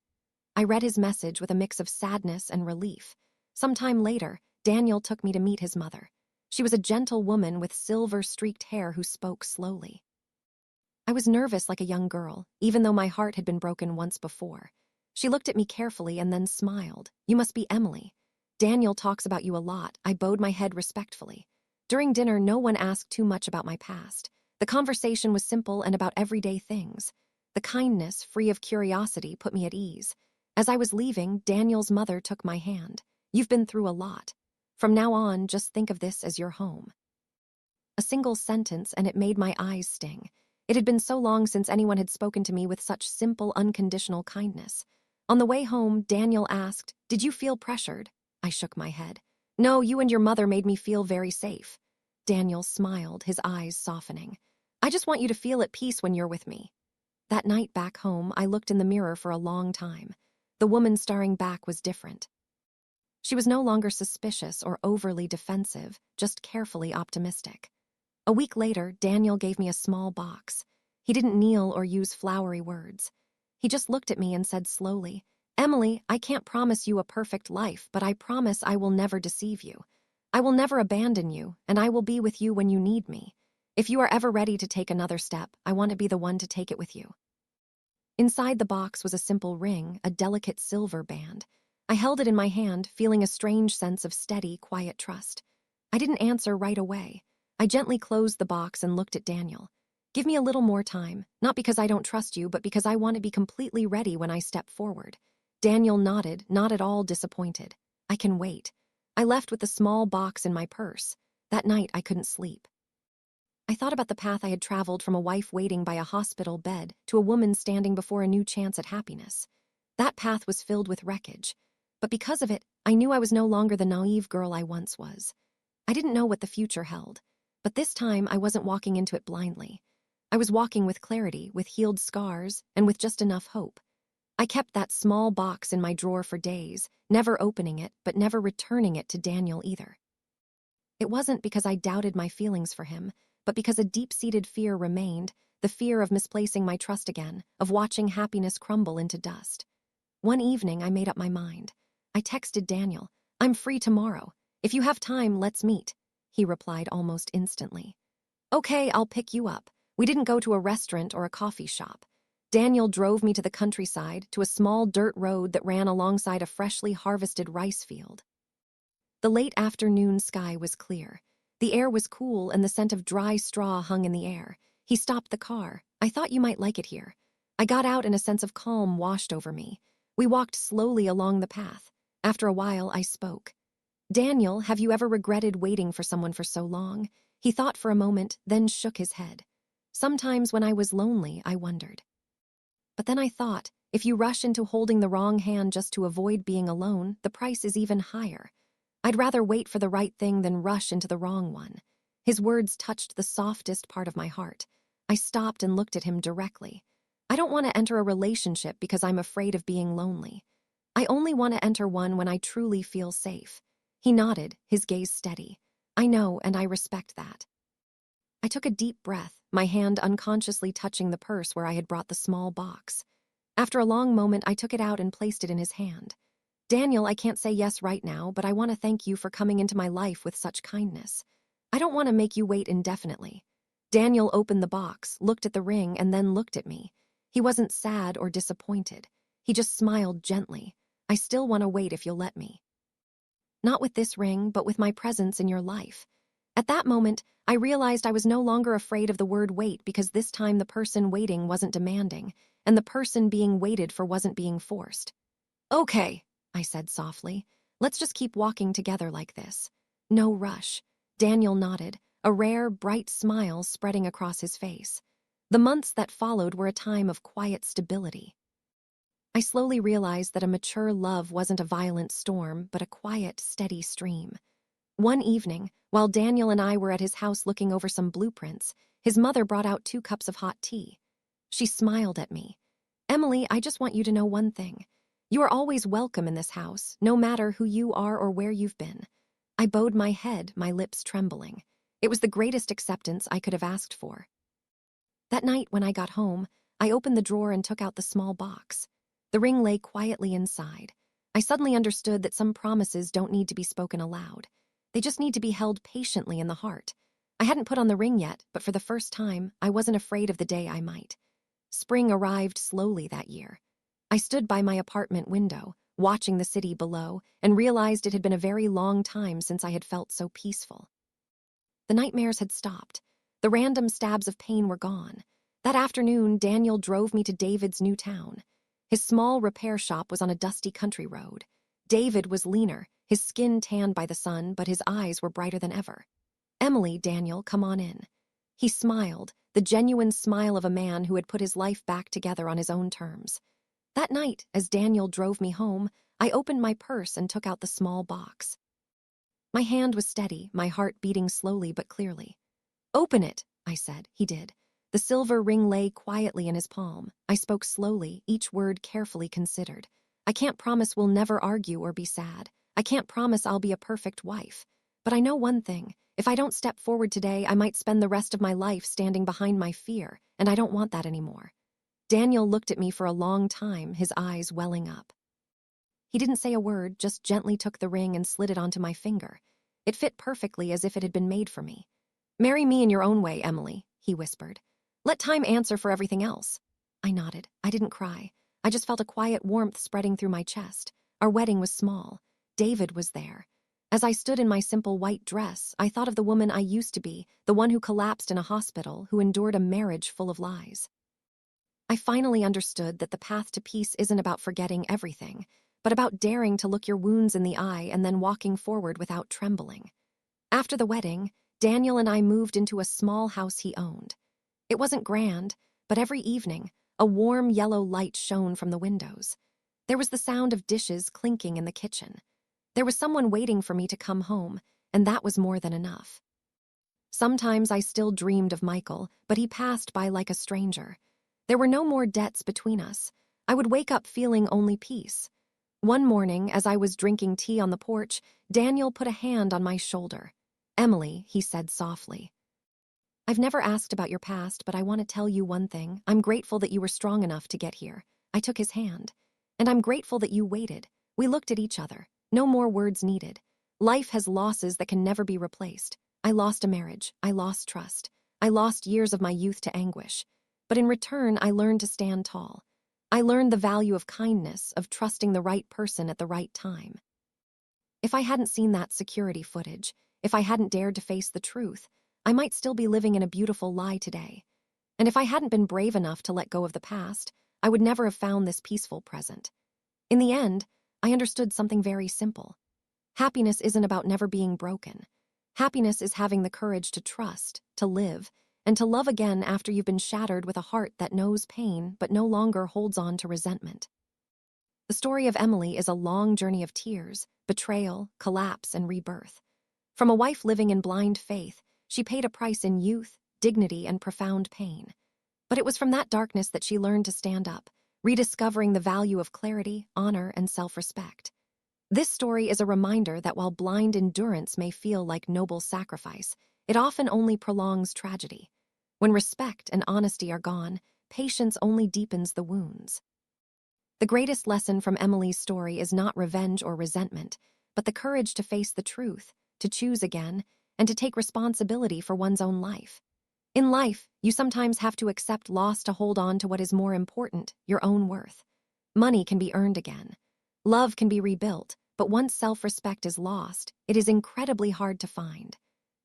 I read his message with a mix of sadness and relief. Sometime later, Daniel took me to meet his mother. She was a gentle woman with silver-streaked hair who spoke slowly. I was nervous like a young girl, even though my heart had been broken once before. She looked at me carefully and then smiled. "You must be Emily. Daniel talks about you a lot." I bowed my head respectfully. During dinner, no one asked too much about my past. The conversation was simple and about everyday things. The kindness, free of curiosity, put me at ease. As I was leaving, Daniel's mother took my hand. "You've been through a lot. From now on, just think of this as your home." A single sentence, and it made my eyes sting. It had been so long since anyone had spoken to me with such simple, unconditional kindness. On the way home, Daniel asked, "Did you feel pressured?" I shook my head. "No, you and your mother made me feel very safe." Daniel smiled, his eyes softening. "I just want you to feel at peace when you're with me." That night back home, I looked in the mirror for a long time. The woman staring back was different. She was no longer suspicious or overly defensive, just carefully optimistic. A week later, Daniel gave me a small box. He didn't kneel or use flowery words. He just looked at me and said slowly, "Emily, I can't promise you a perfect life, but I promise I will never deceive you. I will never abandon you, and I will be with you when you need me. If you are ever ready to take another step, I want to be the one to take it with you." Inside the box was a simple ring, a delicate silver band. I held it in my hand, feeling a strange sense of steady, quiet trust. I didn't answer right away. I gently closed the box and looked at Daniel. "Give me a little more time, not because I don't trust you, but because I want to be completely ready when I step forward." Daniel nodded, not at all disappointed. "I can wait." I left with the small box in my purse. That night, I couldn't sleep. I thought about the path I had traveled from a wife waiting by a hospital bed to a woman standing before a new chance at happiness. That path was filled with wreckage, but because of it, I knew I was no longer the naive girl I once was. I didn't know what the future held, but this time I wasn't walking into it blindly. I was walking with clarity, with healed scars, and with just enough hope. I kept that small box in my drawer for days, never opening it, but never returning it to Daniel either. It wasn't because I doubted my feelings for him, but because a deep-seated fear remained, the fear of misplacing my trust again, of watching happiness crumble into dust. One evening, I made up my mind. I texted Daniel, "I'm free tomorrow. If you have time, let's meet." He replied almost instantly. "Okay, I'll pick you up." We didn't go to a restaurant or a coffee shop. Daniel drove me to the countryside, to a small dirt road that ran alongside a freshly harvested rice field. The late afternoon sky was clear. The air was cool and the scent of dry straw hung in the air. He stopped the car. "I thought you might like it here." I got out and a sense of calm washed over me. We walked slowly along the path. After a while, I spoke. "Daniel, have you ever regretted waiting for someone for so long?" He thought for a moment, then shook his head. "Sometimes when I was lonely, I wondered." But then I thought, if you rush into holding the wrong hand just to avoid being alone, the price is even higher. I'd rather wait for the right thing than rush into the wrong one. His words touched the softest part of my heart. I stopped and looked at him directly. I don't want to enter a relationship because I'm afraid of being lonely. I only want to enter one when I truly feel safe. He nodded, his gaze steady. "I know, and I respect that." I took a deep breath, my hand unconsciously touching the purse where I had brought the small box. After a long moment, I took it out and placed it in his hand. "Daniel, I can't say yes right now, but I want to thank you for coming into my life with such kindness. I don't want to make you wait indefinitely." Daniel opened the box, looked at the ring, and then looked at me. He wasn't sad or disappointed. He just smiled gently. "I still want to wait if you'll let me. Not with this ring, but with my presence in your life." At that moment, I realized I was no longer afraid of the word wait because this time the person waiting wasn't demanding, and the person being waited for wasn't being forced. "Okay," I said softly. "Let's just keep walking together like this. No rush." Daniel nodded, a rare, bright smile spreading across his face. The months that followed were a time of quiet stability. I slowly realized that a mature love wasn't a violent storm, but a quiet, steady stream. One evening, while Daniel and I were at his house looking over some blueprints, his mother brought out 2 cups of hot tea. She smiled at me. "Emily, I just want you to know one thing. You are always welcome in this house, no matter who you are or where you've been." I bowed my head, my lips trembling. It was the greatest acceptance I could have asked for. That night, when I got home, I opened the drawer and took out the small box. The ring lay quietly inside. I suddenly understood that some promises don't need to be spoken aloud. They just need to be held patiently in the heart. I hadn't put on the ring yet, but for the first time, I wasn't afraid of the day I might. Spring arrived slowly that year. I stood by my apartment window, watching the city below, and realized it had been a very long time since I had felt so peaceful. The nightmares had stopped. The random stabs of pain were gone. That afternoon, Daniel drove me to David's new town. His small repair shop was on a dusty country road. David was leaner, his skin tanned by the sun, but his eyes were brighter than ever. "Emily, Daniel, come on in." He smiled, the genuine smile of a man who had put his life back together on his own terms. That night, as Daniel drove me home, I opened my purse and took out the small box. My hand was steady, my heart beating slowly but clearly. "Open it," I said. He did. The silver ring lay quietly in his palm. I spoke slowly, each word carefully considered. "I can't promise we'll never argue or be sad. I can't promise I'll be a perfect wife. But I know one thing. If I don't step forward today, I might spend the rest of my life standing behind my fear, and I don't want that anymore." Daniel looked at me for a long time, his eyes welling up. He didn't say a word, just gently took the ring and slid it onto my finger. It fit perfectly as if it had been made for me. "Marry me in your own way, Emily," he whispered. "Let time answer for everything else." I nodded. I didn't cry. I just felt a quiet warmth spreading through my chest. Our wedding was small. David was there. As I stood in my simple white dress, I thought of the woman I used to be, the one who collapsed in a hospital, who endured a marriage full of lies. I finally understood that the path to peace isn't about forgetting everything, but about daring to look your wounds in the eye and then walking forward without trembling. After the wedding, Daniel and I moved into a small house he owned. It wasn't grand, but every evening, a warm yellow light shone from the windows. There was the sound of dishes clinking in the kitchen. There was someone waiting for me to come home, and that was more than enough. Sometimes I still dreamed of Michael, but he passed by like a stranger. There were no more debts between us. I would wake up feeling only peace. One morning, as I was drinking tea on the porch, Daniel put a hand on my shoulder. "Emily," he said softly. "I've never asked about your past, but I want to tell you one thing. I'm grateful that you were strong enough to get here." I took his hand. "And I'm grateful that you waited." We looked at each other. No more words needed. Life has losses that can never be replaced. I lost a marriage. I lost trust. I lost years of my youth to anguish. But in return, I learned to stand tall. I learned the value of kindness, of trusting the right person at the right time. If I hadn't seen that security footage, if I hadn't dared to face the truth, I might still be living in a beautiful lie today. And if I hadn't been brave enough to let go of the past, I would never have found this peaceful present. In the end, I understood something very simple. Happiness isn't about never being broken. Happiness is having the courage to trust, to live, and to love again after you've been shattered with a heart that knows pain but no longer holds on to resentment. The story of Emily is a long journey of tears, betrayal, collapse, and rebirth. From a wife living in blind faith, she paid a price in youth, dignity, and profound pain. But it was from that darkness that she learned to stand up, rediscovering the value of clarity, honor, and self-respect. This story is a reminder that while blind endurance may feel like noble sacrifice, it often only prolongs tragedy. When respect and honesty are gone, patience only deepens the wounds. The greatest lesson from Emily's story is not revenge or resentment, but the courage to face the truth, to choose again, and to take responsibility for one's own life. In life, you sometimes have to accept loss to hold on to what is more important, your own worth. Money can be earned again. Love can be rebuilt, but once self-respect is lost, it is incredibly hard to find.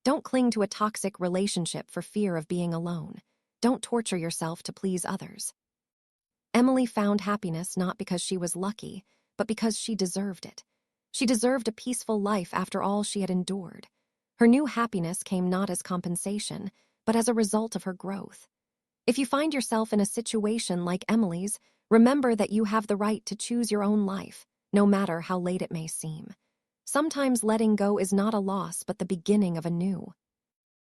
Don't cling to a toxic relationship for fear of being alone. Don't torture yourself to please others. Emily found happiness not because she was lucky, but because she deserved it. She deserved a peaceful life after all she had endured. Her new happiness came not as compensation, but as a result of her growth. If you find yourself in a situation like Emily's, remember that you have the right to choose your own life, no matter how late it may seem. Sometimes letting go is not a loss, but the beginning of a new.